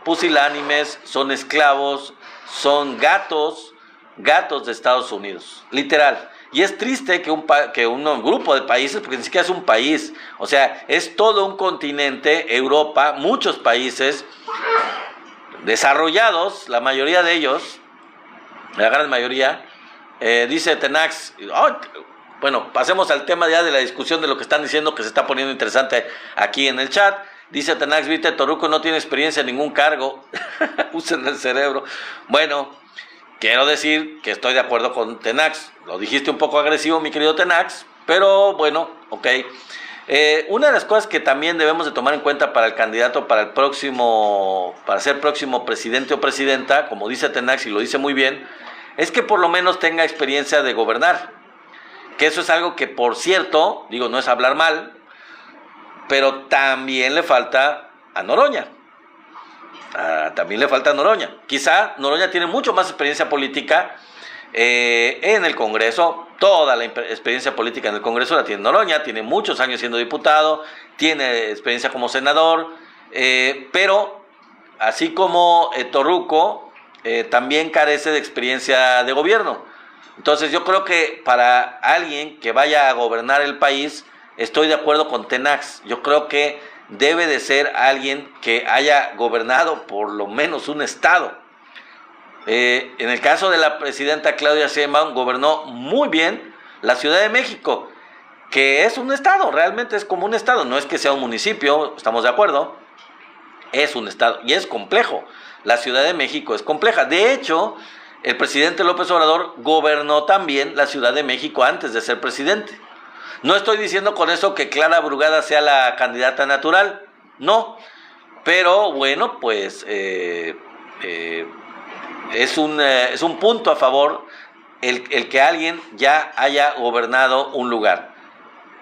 pusilánimes, son esclavos, son gatos de Estados Unidos, literal. Y es triste que un grupo de países, porque ni siquiera es un país, o sea, es todo un continente, Europa, muchos países desarrollados, la mayoría de ellos, la gran mayoría, dice Tenax, bueno, pasemos al tema ya de la discusión de lo que están diciendo, que se está poniendo interesante aquí en el chat. Dice Tenax, viste, Torruco no tiene experiencia en ningún cargo, usen el cerebro. Bueno, quiero decir que estoy de acuerdo con Tenax, lo dijiste un poco agresivo, mi querido Tenax, pero bueno, ok. Una de las cosas que también debemos de tomar en cuenta para el candidato para ser próximo presidente o presidenta, como dice Tenax y lo dice muy bien, es que por lo menos tenga experiencia de gobernar. Que eso es algo que, por cierto, digo, no es hablar mal, pero también le falta a Noroña. Quizá Noroña tiene mucho más experiencia política en el Congreso. Toda la experiencia política en el Congreso la tiene Noroña, tiene muchos años siendo diputado, tiene experiencia como senador, pero así como Torruco, también carece de experiencia de gobierno. Entonces yo creo que para alguien que vaya a gobernar el país, estoy de acuerdo con Tenax. Yo creo que debe de ser alguien que haya gobernado por lo menos un estado. En el caso de la presidenta Claudia Sheinbaum, gobernó muy bien la Ciudad de México, que es un estado, realmente es como un estado, no es que sea un municipio, estamos de acuerdo, es un estado y es complejo. La Ciudad de México es compleja. De hecho, el presidente López Obrador gobernó también la Ciudad de México antes de ser presidente. No estoy diciendo con eso que Clara Brugada sea la candidata natural, no. Pero bueno, pues es un punto a favor el que alguien ya haya gobernado un lugar.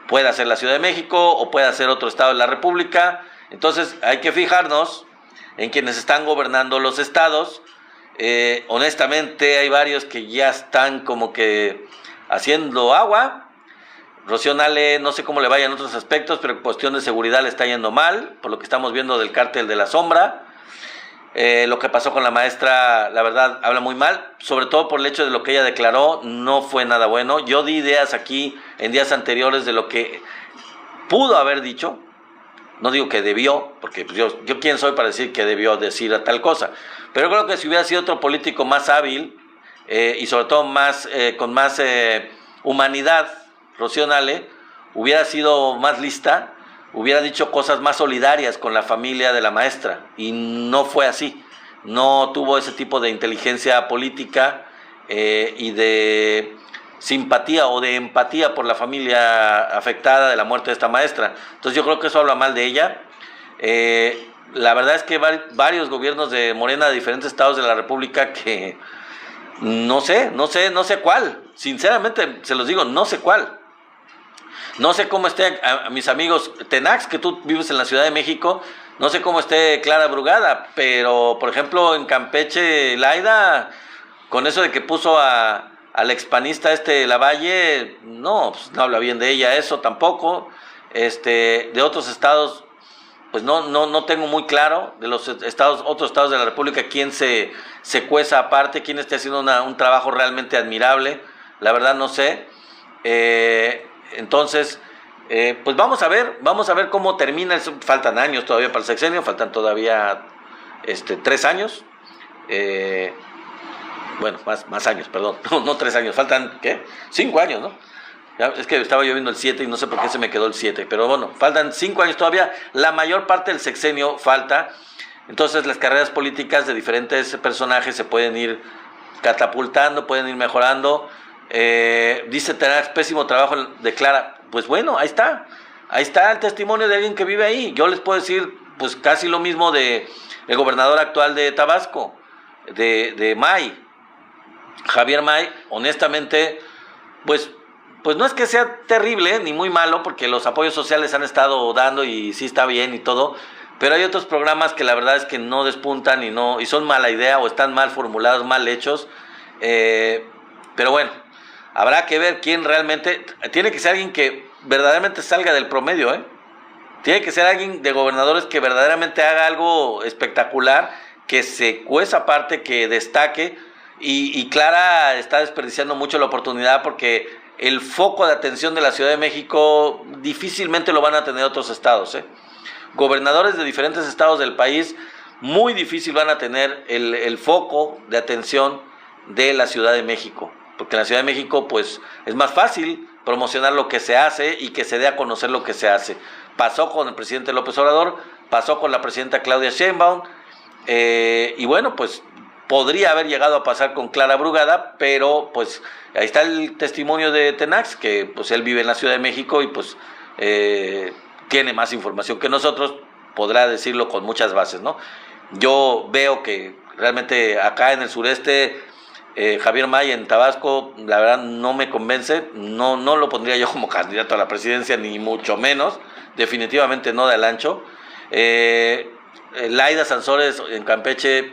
Puede ser la Ciudad de México o puede ser otro estado de la República. Entonces hay que fijarnos en quienes están gobernando los estados. Honestamente hay varios que ya están como que haciendo agua. Rocío Nale, no sé cómo le vaya en otros aspectos, pero en cuestión de seguridad le está yendo mal, por lo que estamos viendo del cártel de la sombra. Lo que pasó con la maestra, la verdad, habla muy mal, sobre todo por el hecho de lo que ella declaró, no fue nada bueno. Yo di ideas aquí en días anteriores de lo que pudo haber dicho, no digo que debió, porque pues yo quién soy para decir que debió decir a tal cosa, pero creo que si hubiera sido otro político más hábil y sobre todo con más humanidad, Rocío Nale hubiera sido más lista, hubiera dicho cosas más solidarias con la familia de la maestra, y no fue así. No tuvo ese tipo de inteligencia política y de simpatía o de empatía por la familia afectada de la muerte de esta maestra. Entonces yo creo que eso habla mal de ella. La verdad es que varios gobiernos de Morena de diferentes estados de la República que no sé cuál, sinceramente se los digo, no sé cuál. No sé cómo esté a mis amigos Tenax, que tú vives en la Ciudad de México, no sé cómo esté Clara Brugada, pero por ejemplo en Campeche, Laida, con eso de que puso al expanista Lavalle, no, pues no habla bien de ella, eso tampoco. De otros estados, pues no tengo muy claro, de los otros estados de la República, quién se cueza aparte, quién esté haciendo un trabajo realmente admirable, la verdad no sé. Entonces, pues vamos a ver cómo termina. Faltan años todavía para el sexenio, faltan todavía 3 años, bueno, más años, perdón, no 3 años, faltan, ¿qué? 5 años, ¿no? Es que estaba yo viendo el 7 y no sé por qué se me quedó el 7, pero bueno, faltan 5 años todavía, la mayor parte del sexenio falta. Entonces las carreras políticas de diferentes personajes se pueden ir catapultando, pueden ir mejorando. Dice Tenax, pésimo trabajo de Clara. Pues bueno, ahí está el testimonio de alguien que vive ahí. Yo les puedo decir pues casi lo mismo de el gobernador actual de Tabasco, de May, Javier May. Honestamente, pues no es que sea terrible ni muy malo, porque los apoyos sociales han estado dando y sí está bien y todo, pero hay otros programas que la verdad es que no despuntan y son mala idea o están mal formulados, mal hechos. Pero bueno, habrá que ver quién realmente. Tiene que ser alguien que verdaderamente salga del promedio, Tiene que ser alguien de gobernadores que verdaderamente haga algo espectacular, que se cueza aparte, que destaque. Y Clara está desperdiciando mucho la oportunidad, porque el foco de atención de la Ciudad de México difícilmente lo van a tener otros estados, Gobernadores de diferentes estados del país muy difícil van a tener el foco de atención de la Ciudad de México, porque en la Ciudad de México pues es más fácil promocionar lo que se hace y que se dé a conocer lo que se hace. Pasó con el presidente López Obrador, pasó con la presidenta Claudia Sheinbaum, y bueno, pues podría haber llegado a pasar con Clara Brugada, pero pues ahí está el testimonio de Tenax, que pues él vive en la Ciudad de México y pues tiene más información que nosotros, podrá decirlo con muchas bases, ¿no? Yo veo que realmente acá en el sureste, Javier May en Tabasco, la verdad no me convence, no lo pondría yo como candidato a la presidencia, ni mucho menos, definitivamente no da el ancho. Laida Sansores en Campeche,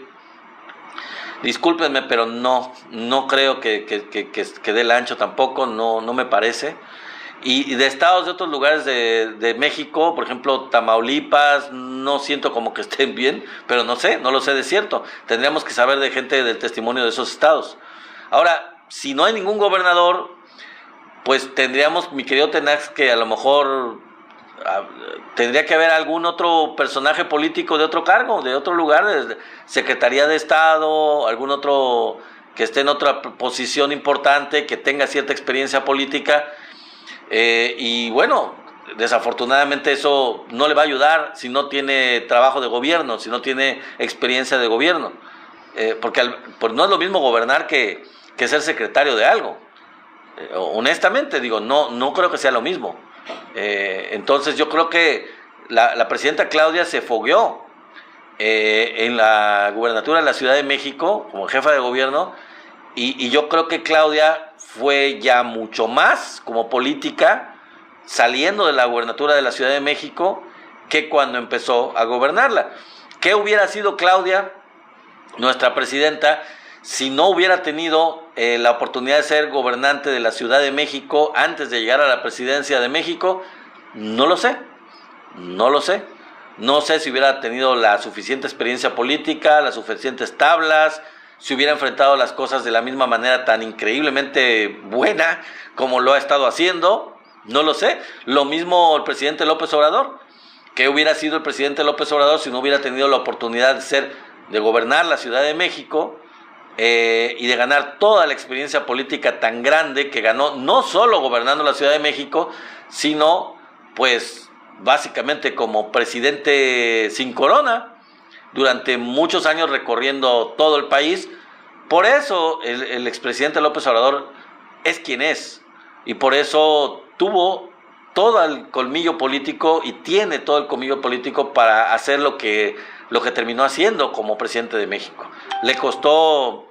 discúlpenme, pero no creo que dé el ancho tampoco, no me parece. Y de estados de otros lugares de México, por ejemplo Tamaulipas, no siento como que estén bien, pero no lo sé de cierto. Tendríamos que saber de gente del testimonio de esos estados. Ahora, si no hay ningún gobernador, pues tendríamos, mi querido Tenax, que a lo mejor tendría que haber algún otro personaje político de otro cargo, de otro lugar, de Secretaría de Estado, algún otro que esté en otra posición importante, que tenga cierta experiencia política. Y bueno, desafortunadamente eso no le va a ayudar si no tiene trabajo de gobierno, si no tiene experiencia de gobierno. Porque pues no es lo mismo gobernar que ser secretario de algo. Honestamente, digo, no creo que sea lo mismo. Entonces yo creo que la presidenta Claudia se fogueó en la gubernatura de la Ciudad de México como jefa de gobierno, y yo creo que Claudia fue ya mucho más como política saliendo de la gubernatura de la Ciudad de México que cuando empezó a gobernarla. ¿Qué hubiera sido Claudia, nuestra presidenta, si no hubiera tenido la oportunidad de ser gobernante de la Ciudad de México antes de llegar a la presidencia de México? No lo sé. No sé si hubiera tenido la suficiente experiencia política, las suficientes tablas, si hubiera enfrentado las cosas de la misma manera tan increíblemente buena como lo ha estado haciendo. No lo sé. Lo mismo el presidente López Obrador. ¿Qué hubiera sido el presidente López Obrador si no hubiera tenido la oportunidad de gobernar la Ciudad de México y de ganar toda la experiencia política tan grande que ganó, no solo gobernando la Ciudad de México, sino pues básicamente como presidente sin corona, durante muchos años recorriendo todo el país? Por eso el expresidente López Obrador es quien es, y por eso tuvo todo el colmillo político y tiene todo el colmillo político para hacer lo que terminó haciendo como presidente de México. Le costó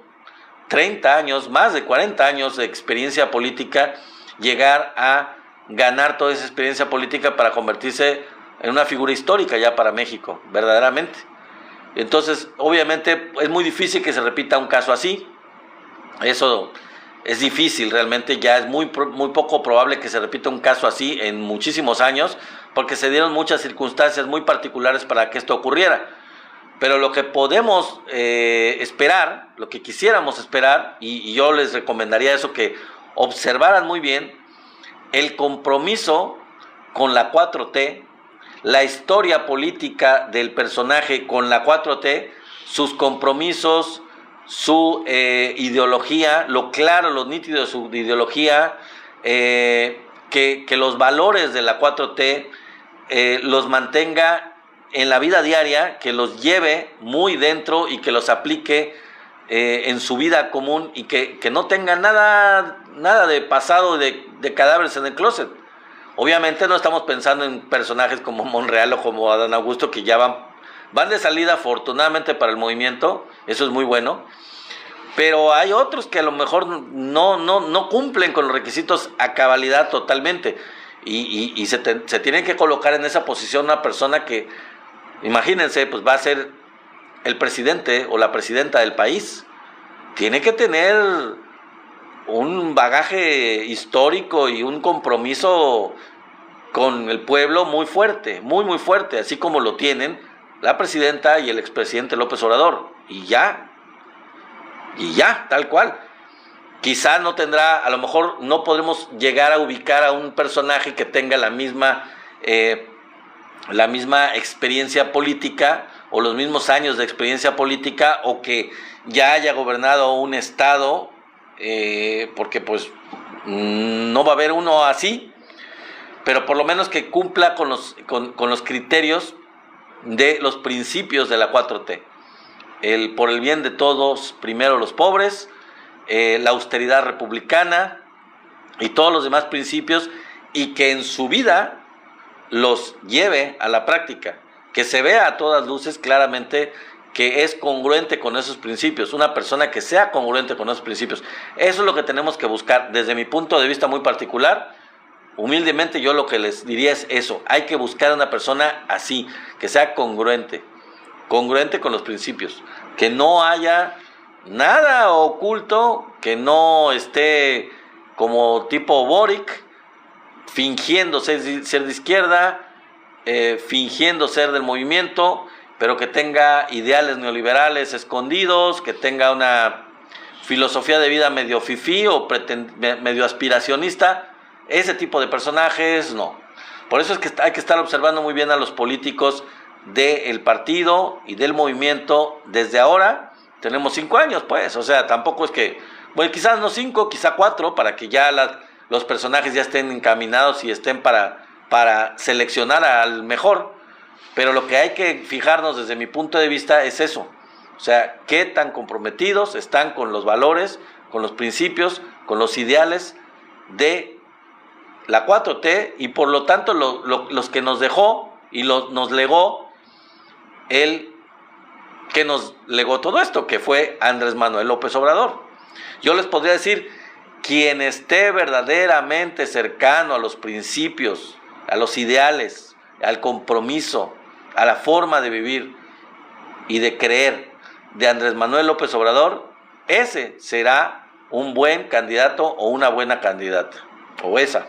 30 años, más de 40 años de experiencia política, llegar a ganar toda esa experiencia política para convertirse en una figura histórica ya para México, verdaderamente. Entonces, obviamente, es muy difícil que se repita un caso así. Eso es difícil, realmente ya es muy poco probable que se repita un caso así en muchísimos años, porque se dieron muchas circunstancias muy particulares para que esto ocurriera. Pero lo que podemos esperar, lo que quisiéramos esperar, y yo les recomendaría eso, que observaran muy bien el compromiso con la 4T, la historia política del personaje con la 4T, sus compromisos, su ideología, lo claro, lo nítido de su ideología, que los valores de la 4T los mantenga en la vida diaria, que los lleve muy dentro y que los aplique en su vida común, y que no tenga nada de pasado de cadáveres en el closet. Obviamente no estamos pensando en personajes como Monreal o como Adán Augusto, que ya van de salida afortunadamente para el movimiento, eso es muy bueno, pero hay otros que a lo mejor no cumplen con los requisitos a cabalidad totalmente, y se tienen que colocar en esa posición una persona que, imagínense, pues va a ser el presidente o la presidenta del país. Tiene que tener un bagaje histórico y un compromiso con el pueblo muy fuerte, muy fuerte, así como lo tienen la presidenta y el expresidente López Obrador, y ya, tal cual. Quizá no tendrá, a lo mejor no podremos llegar a ubicar a un personaje que tenga la misma experiencia política o los mismos años de experiencia política, o que ya haya gobernado un estado, porque pues no va a haber uno así, pero por lo menos que cumpla con los criterios de los principios de la 4T. Por el bien de todos, primero los pobres, la austeridad republicana y todos los demás principios, y que en su vida los lleve a la práctica, que se vea a todas luces claramente que es congruente con esos principios, una persona que sea congruente con esos principios. Eso es lo que tenemos que buscar, desde mi punto de vista muy particular. Humildemente yo lo que les diría es eso: hay que buscar a una persona así, que sea congruente con los principios, que no haya nada oculto, que no esté como tipo Boric, fingiendo ser de izquierda, fingiendo ser del movimiento, pero que tenga ideales neoliberales escondidos, que tenga una filosofía de vida medio fifí o medio aspiracionista. Ese tipo de personajes no. Por eso es que hay que estar observando muy bien a los políticos del partido y del movimiento desde ahora. Tenemos 5 años, pues, o sea, tampoco es que, bueno, quizás no 5, quizá 4, para que ya los personajes ya estén encaminados y estén para para seleccionar al mejor, pero lo que hay que fijarnos desde mi punto de vista es eso. O sea, qué tan comprometidos están con los valores, con los principios, con los ideales de la 4T y por lo tanto los que nos dejó y nos legó el que nos legó todo esto, que fue Andrés Manuel López Obrador. Yo les podría decir, quien esté verdaderamente cercano a los principios, a los ideales, al compromiso, a la forma de vivir y de creer de Andrés Manuel López Obrador, ese será un buen candidato o una buena candidata, o esa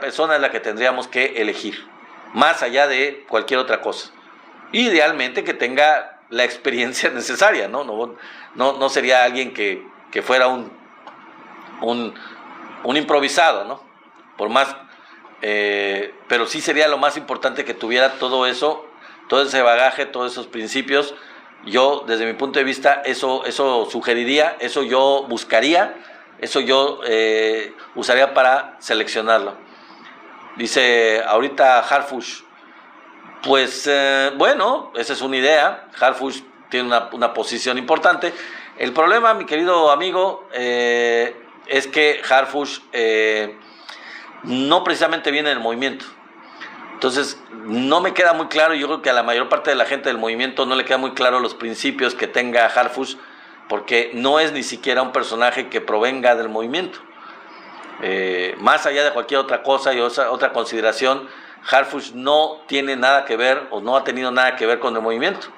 persona es la que tendríamos que elegir, más allá de cualquier otra cosa. Idealmente que tenga la experiencia necesaria, no sería alguien que fuera un improvisado, ¿no? Por más, pero sí sería lo más importante que tuviera todo eso, todo ese bagaje, todos esos principios. Yo, desde mi punto de vista, eso sugeriría, eso yo buscaría, eso yo usaría para seleccionarlo. Dice ahorita Harfuch, pues bueno, esa es una idea. Harfuch tiene una posición importante. El problema, mi querido amigo, es que Harfuch no precisamente viene del movimiento. Entonces, no me queda muy claro, yo creo que a la mayor parte de la gente del movimiento no le queda muy claro los principios que tenga Harfuch, porque no es ni siquiera un personaje que provenga del movimiento. Más allá de cualquier otra cosa y otra consideración, Harfuch no tiene nada que ver o no ha tenido nada que ver con el movimiento.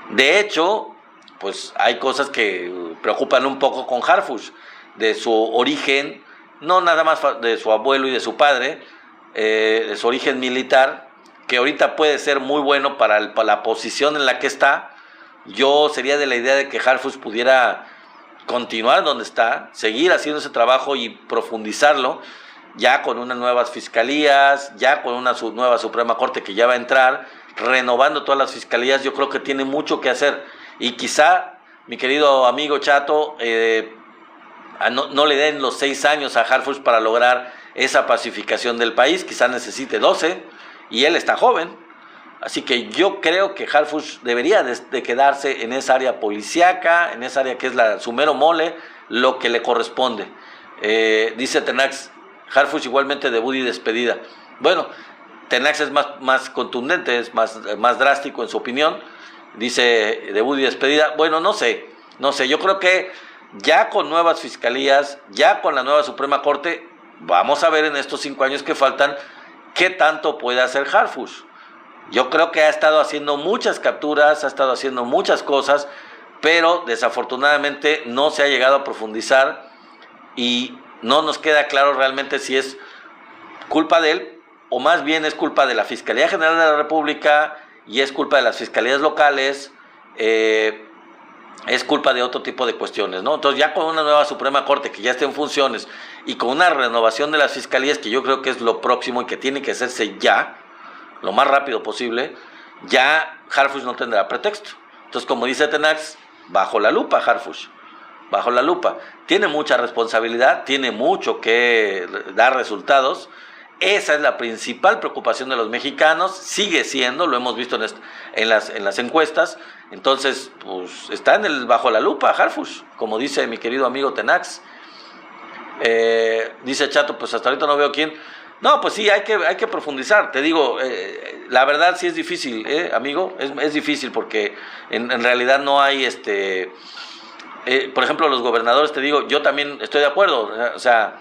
De hecho, pues hay cosas que preocupan un poco con Harfuch, de su origen, no nada más de su abuelo y de su padre, de su origen militar, que ahorita puede ser muy bueno para la posición en la que está. Yo sería de la idea de que Harfuch pudiera continuar donde está, seguir haciendo ese trabajo y profundizarlo, ya con unas nuevas fiscalías, ya con una nueva Suprema Corte que ya va a entrar, renovando todas las fiscalías. Yo creo que tiene mucho que hacer y quizá, mi querido amigo Chato, no le den los 6 años a Harfuch para lograr esa pacificación del país, quizá necesite 12 y él está joven. Así que yo creo que Harfuch debería de quedarse en esa área policíaca, en esa área que es su mero mole, lo que le corresponde. Dice Tenax, Harfuch igualmente debut y despedida. Bueno, Tenax es más contundente, es más drástico en su opinión. Dice debut y despedida. Bueno, no sé, yo creo que ya con nuevas fiscalías, ya con la nueva Suprema Corte, vamos a ver en estos 5 años que faltan qué tanto puede hacer Harfuch. Yo creo que ha estado haciendo muchas capturas, ha estado haciendo muchas cosas, pero desafortunadamente no se ha llegado a profundizar y no nos queda claro realmente si es culpa de él o más bien es culpa de la Fiscalía General de la República y es culpa de las fiscalías locales, es culpa de otro tipo de cuestiones, ¿no? Entonces ya con una nueva Suprema Corte que ya esté en funciones y con una renovación de las fiscalías, que yo creo que es lo próximo y que tiene que hacerse ya, lo más rápido posible, ya Harfuch no tendrá pretexto. Entonces, como dice Tenax, bajo la lupa Harfuch, bajo la lupa. Tiene mucha responsabilidad, tiene mucho que dar resultados. Esa es la principal preocupación de los mexicanos, sigue siendo, lo hemos visto en las encuestas. Entonces, pues está bajo la lupa Harfuch, como dice mi querido amigo Tenax. Dice Chato, pues hasta ahorita no veo quién. No, pues sí, hay que profundizar. Te digo, la verdad sí es difícil, amigo, es difícil porque en realidad no hay, por ejemplo, los gobernadores, te digo, yo también estoy de acuerdo, o sea,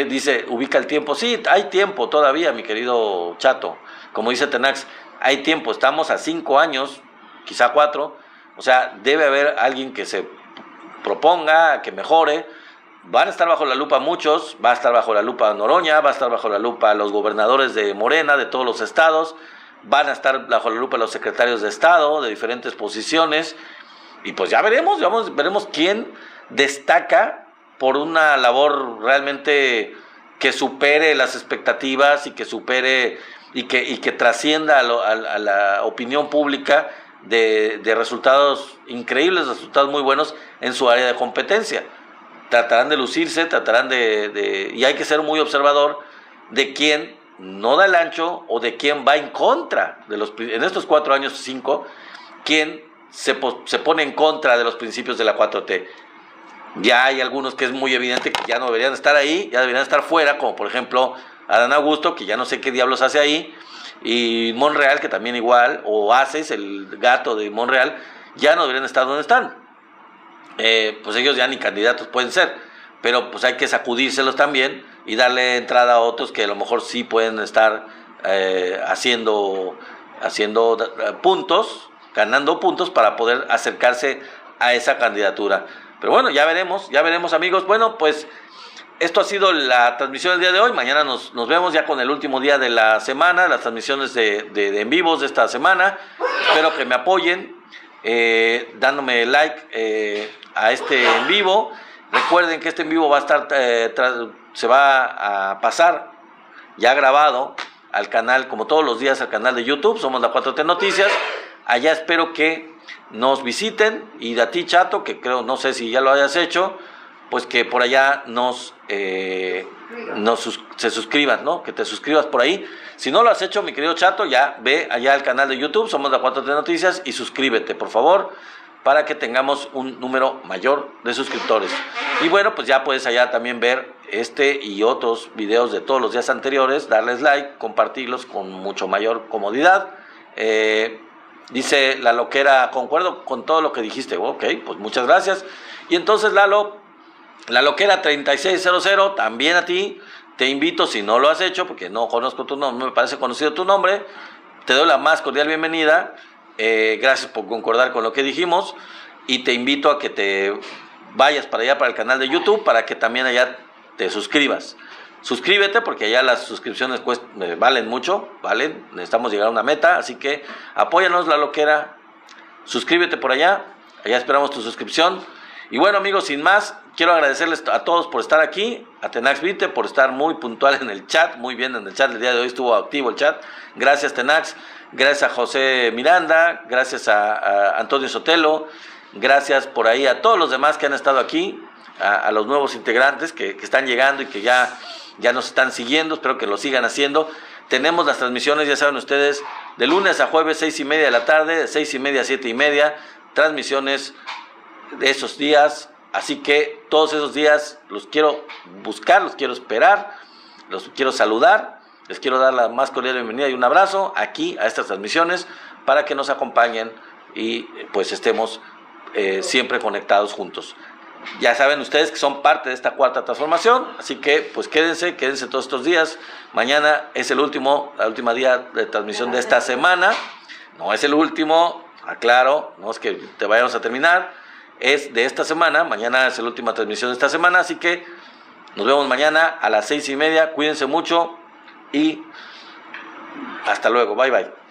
dice, ubica el tiempo. Sí, hay tiempo todavía, mi querido Chato. Como dice Tenax, hay tiempo, estamos a 5 años, quizá 4, o sea, debe haber alguien que se proponga, que mejore. Van a estar bajo la lupa muchos, va a estar bajo la lupa Noroña, va a estar bajo la lupa los gobernadores de Morena, de todos los estados, van a estar bajo la lupa los secretarios de Estado, de diferentes posiciones, y pues ya veremos quién destaca por una labor realmente que supere las expectativas y que supere y que trascienda a la opinión pública de resultados increíbles, resultados muy buenos en su área de competencia. tratarán de lucirse, y hay que ser muy observador de quién no da el ancho o de quién va en contra en estos 4 años, 5, quién se pone en contra de los principios de la 4T. Ya hay algunos que es muy evidente que ya no deberían estar ahí, ya deberían estar fuera, como por ejemplo Adán Augusto, que ya no sé qué diablos hace ahí, y Monreal, que también igual, o Aces, el gato de Monreal, ya no deberían estar donde están. Pues ellos ya ni candidatos pueden ser, pero pues hay que sacudírselos también y darle entrada a otros que a lo mejor sí pueden estar haciendo puntos, ganando puntos para poder acercarse a esa candidatura. Pero bueno, ya veremos amigos. Bueno, pues esto ha sido la transmisión del día de hoy. Mañana nos vemos ya con el último día de la semana, las transmisiones de en vivos de esta semana. Espero que me apoyen dándome like a este en vivo. Recuerden que este en vivo va a estar se va a pasar ya grabado al canal, como todos los días, al canal de YouTube. Somos la 4T Noticias. Allá espero que nos visiten, y a ti, Chato, que creo, no sé si ya lo hayas hecho, pues que por allá se suscriban, ¿no? Que te suscribas por ahí. Si no lo has hecho, mi querido Chato, ya ve allá al canal de YouTube, somos la 4T Noticias, y suscríbete, por favor, para que tengamos un número mayor de suscriptores. Y bueno, pues ya puedes allá también ver este y otros videos de todos los días anteriores, darles like, compartirlos con mucho mayor comodidad. Dice La Loquera, concuerdo con todo lo que dijiste. Ok, pues muchas gracias. Y entonces, Lalo, La Loquera 3600, también a ti te invito, si no lo has hecho, porque no conozco tu nombre, me parece conocido tu nombre, te doy la más cordial bienvenida. Gracias por concordar con lo que dijimos, y te invito a que te vayas para allá, para el canal de YouTube, para que también allá te suscribas. Suscríbete, porque allá las suscripciones valen mucho, necesitamos llegar a una meta, así que apóyanos, La Loquera, suscríbete por allá esperamos tu suscripción. Y bueno, amigos, sin más, quiero agradecerles a todos por estar aquí, a Tenax Vite por estar muy puntual en el chat, muy bien en el chat, el día de hoy estuvo activo el chat. Gracias, Tenax, gracias a José Miranda, gracias a Antonio Sotelo, gracias por ahí a todos los demás que han estado aquí, a los nuevos integrantes que están llegando y que ya nos están siguiendo, espero que lo sigan haciendo. Tenemos las transmisiones, ya saben ustedes, de lunes a jueves, 6:30 de la tarde, de 6:30 a 7:30, transmisiones de esos días, así que todos esos días los quiero buscar, los quiero esperar, los quiero saludar, les quiero dar la más cordial bienvenida y un abrazo aquí a estas transmisiones para que nos acompañen y pues estemos siempre conectados juntos. Ya saben ustedes que son parte de esta cuarta transformación, así que pues quédense todos estos días. Mañana es la última día de transmisión de esta semana. No es el último, aclaro, no es que te vayamos a terminar, es de esta semana. Mañana es la última transmisión de esta semana, así que nos vemos mañana a las 6:30. Cuídense mucho y hasta luego, bye bye.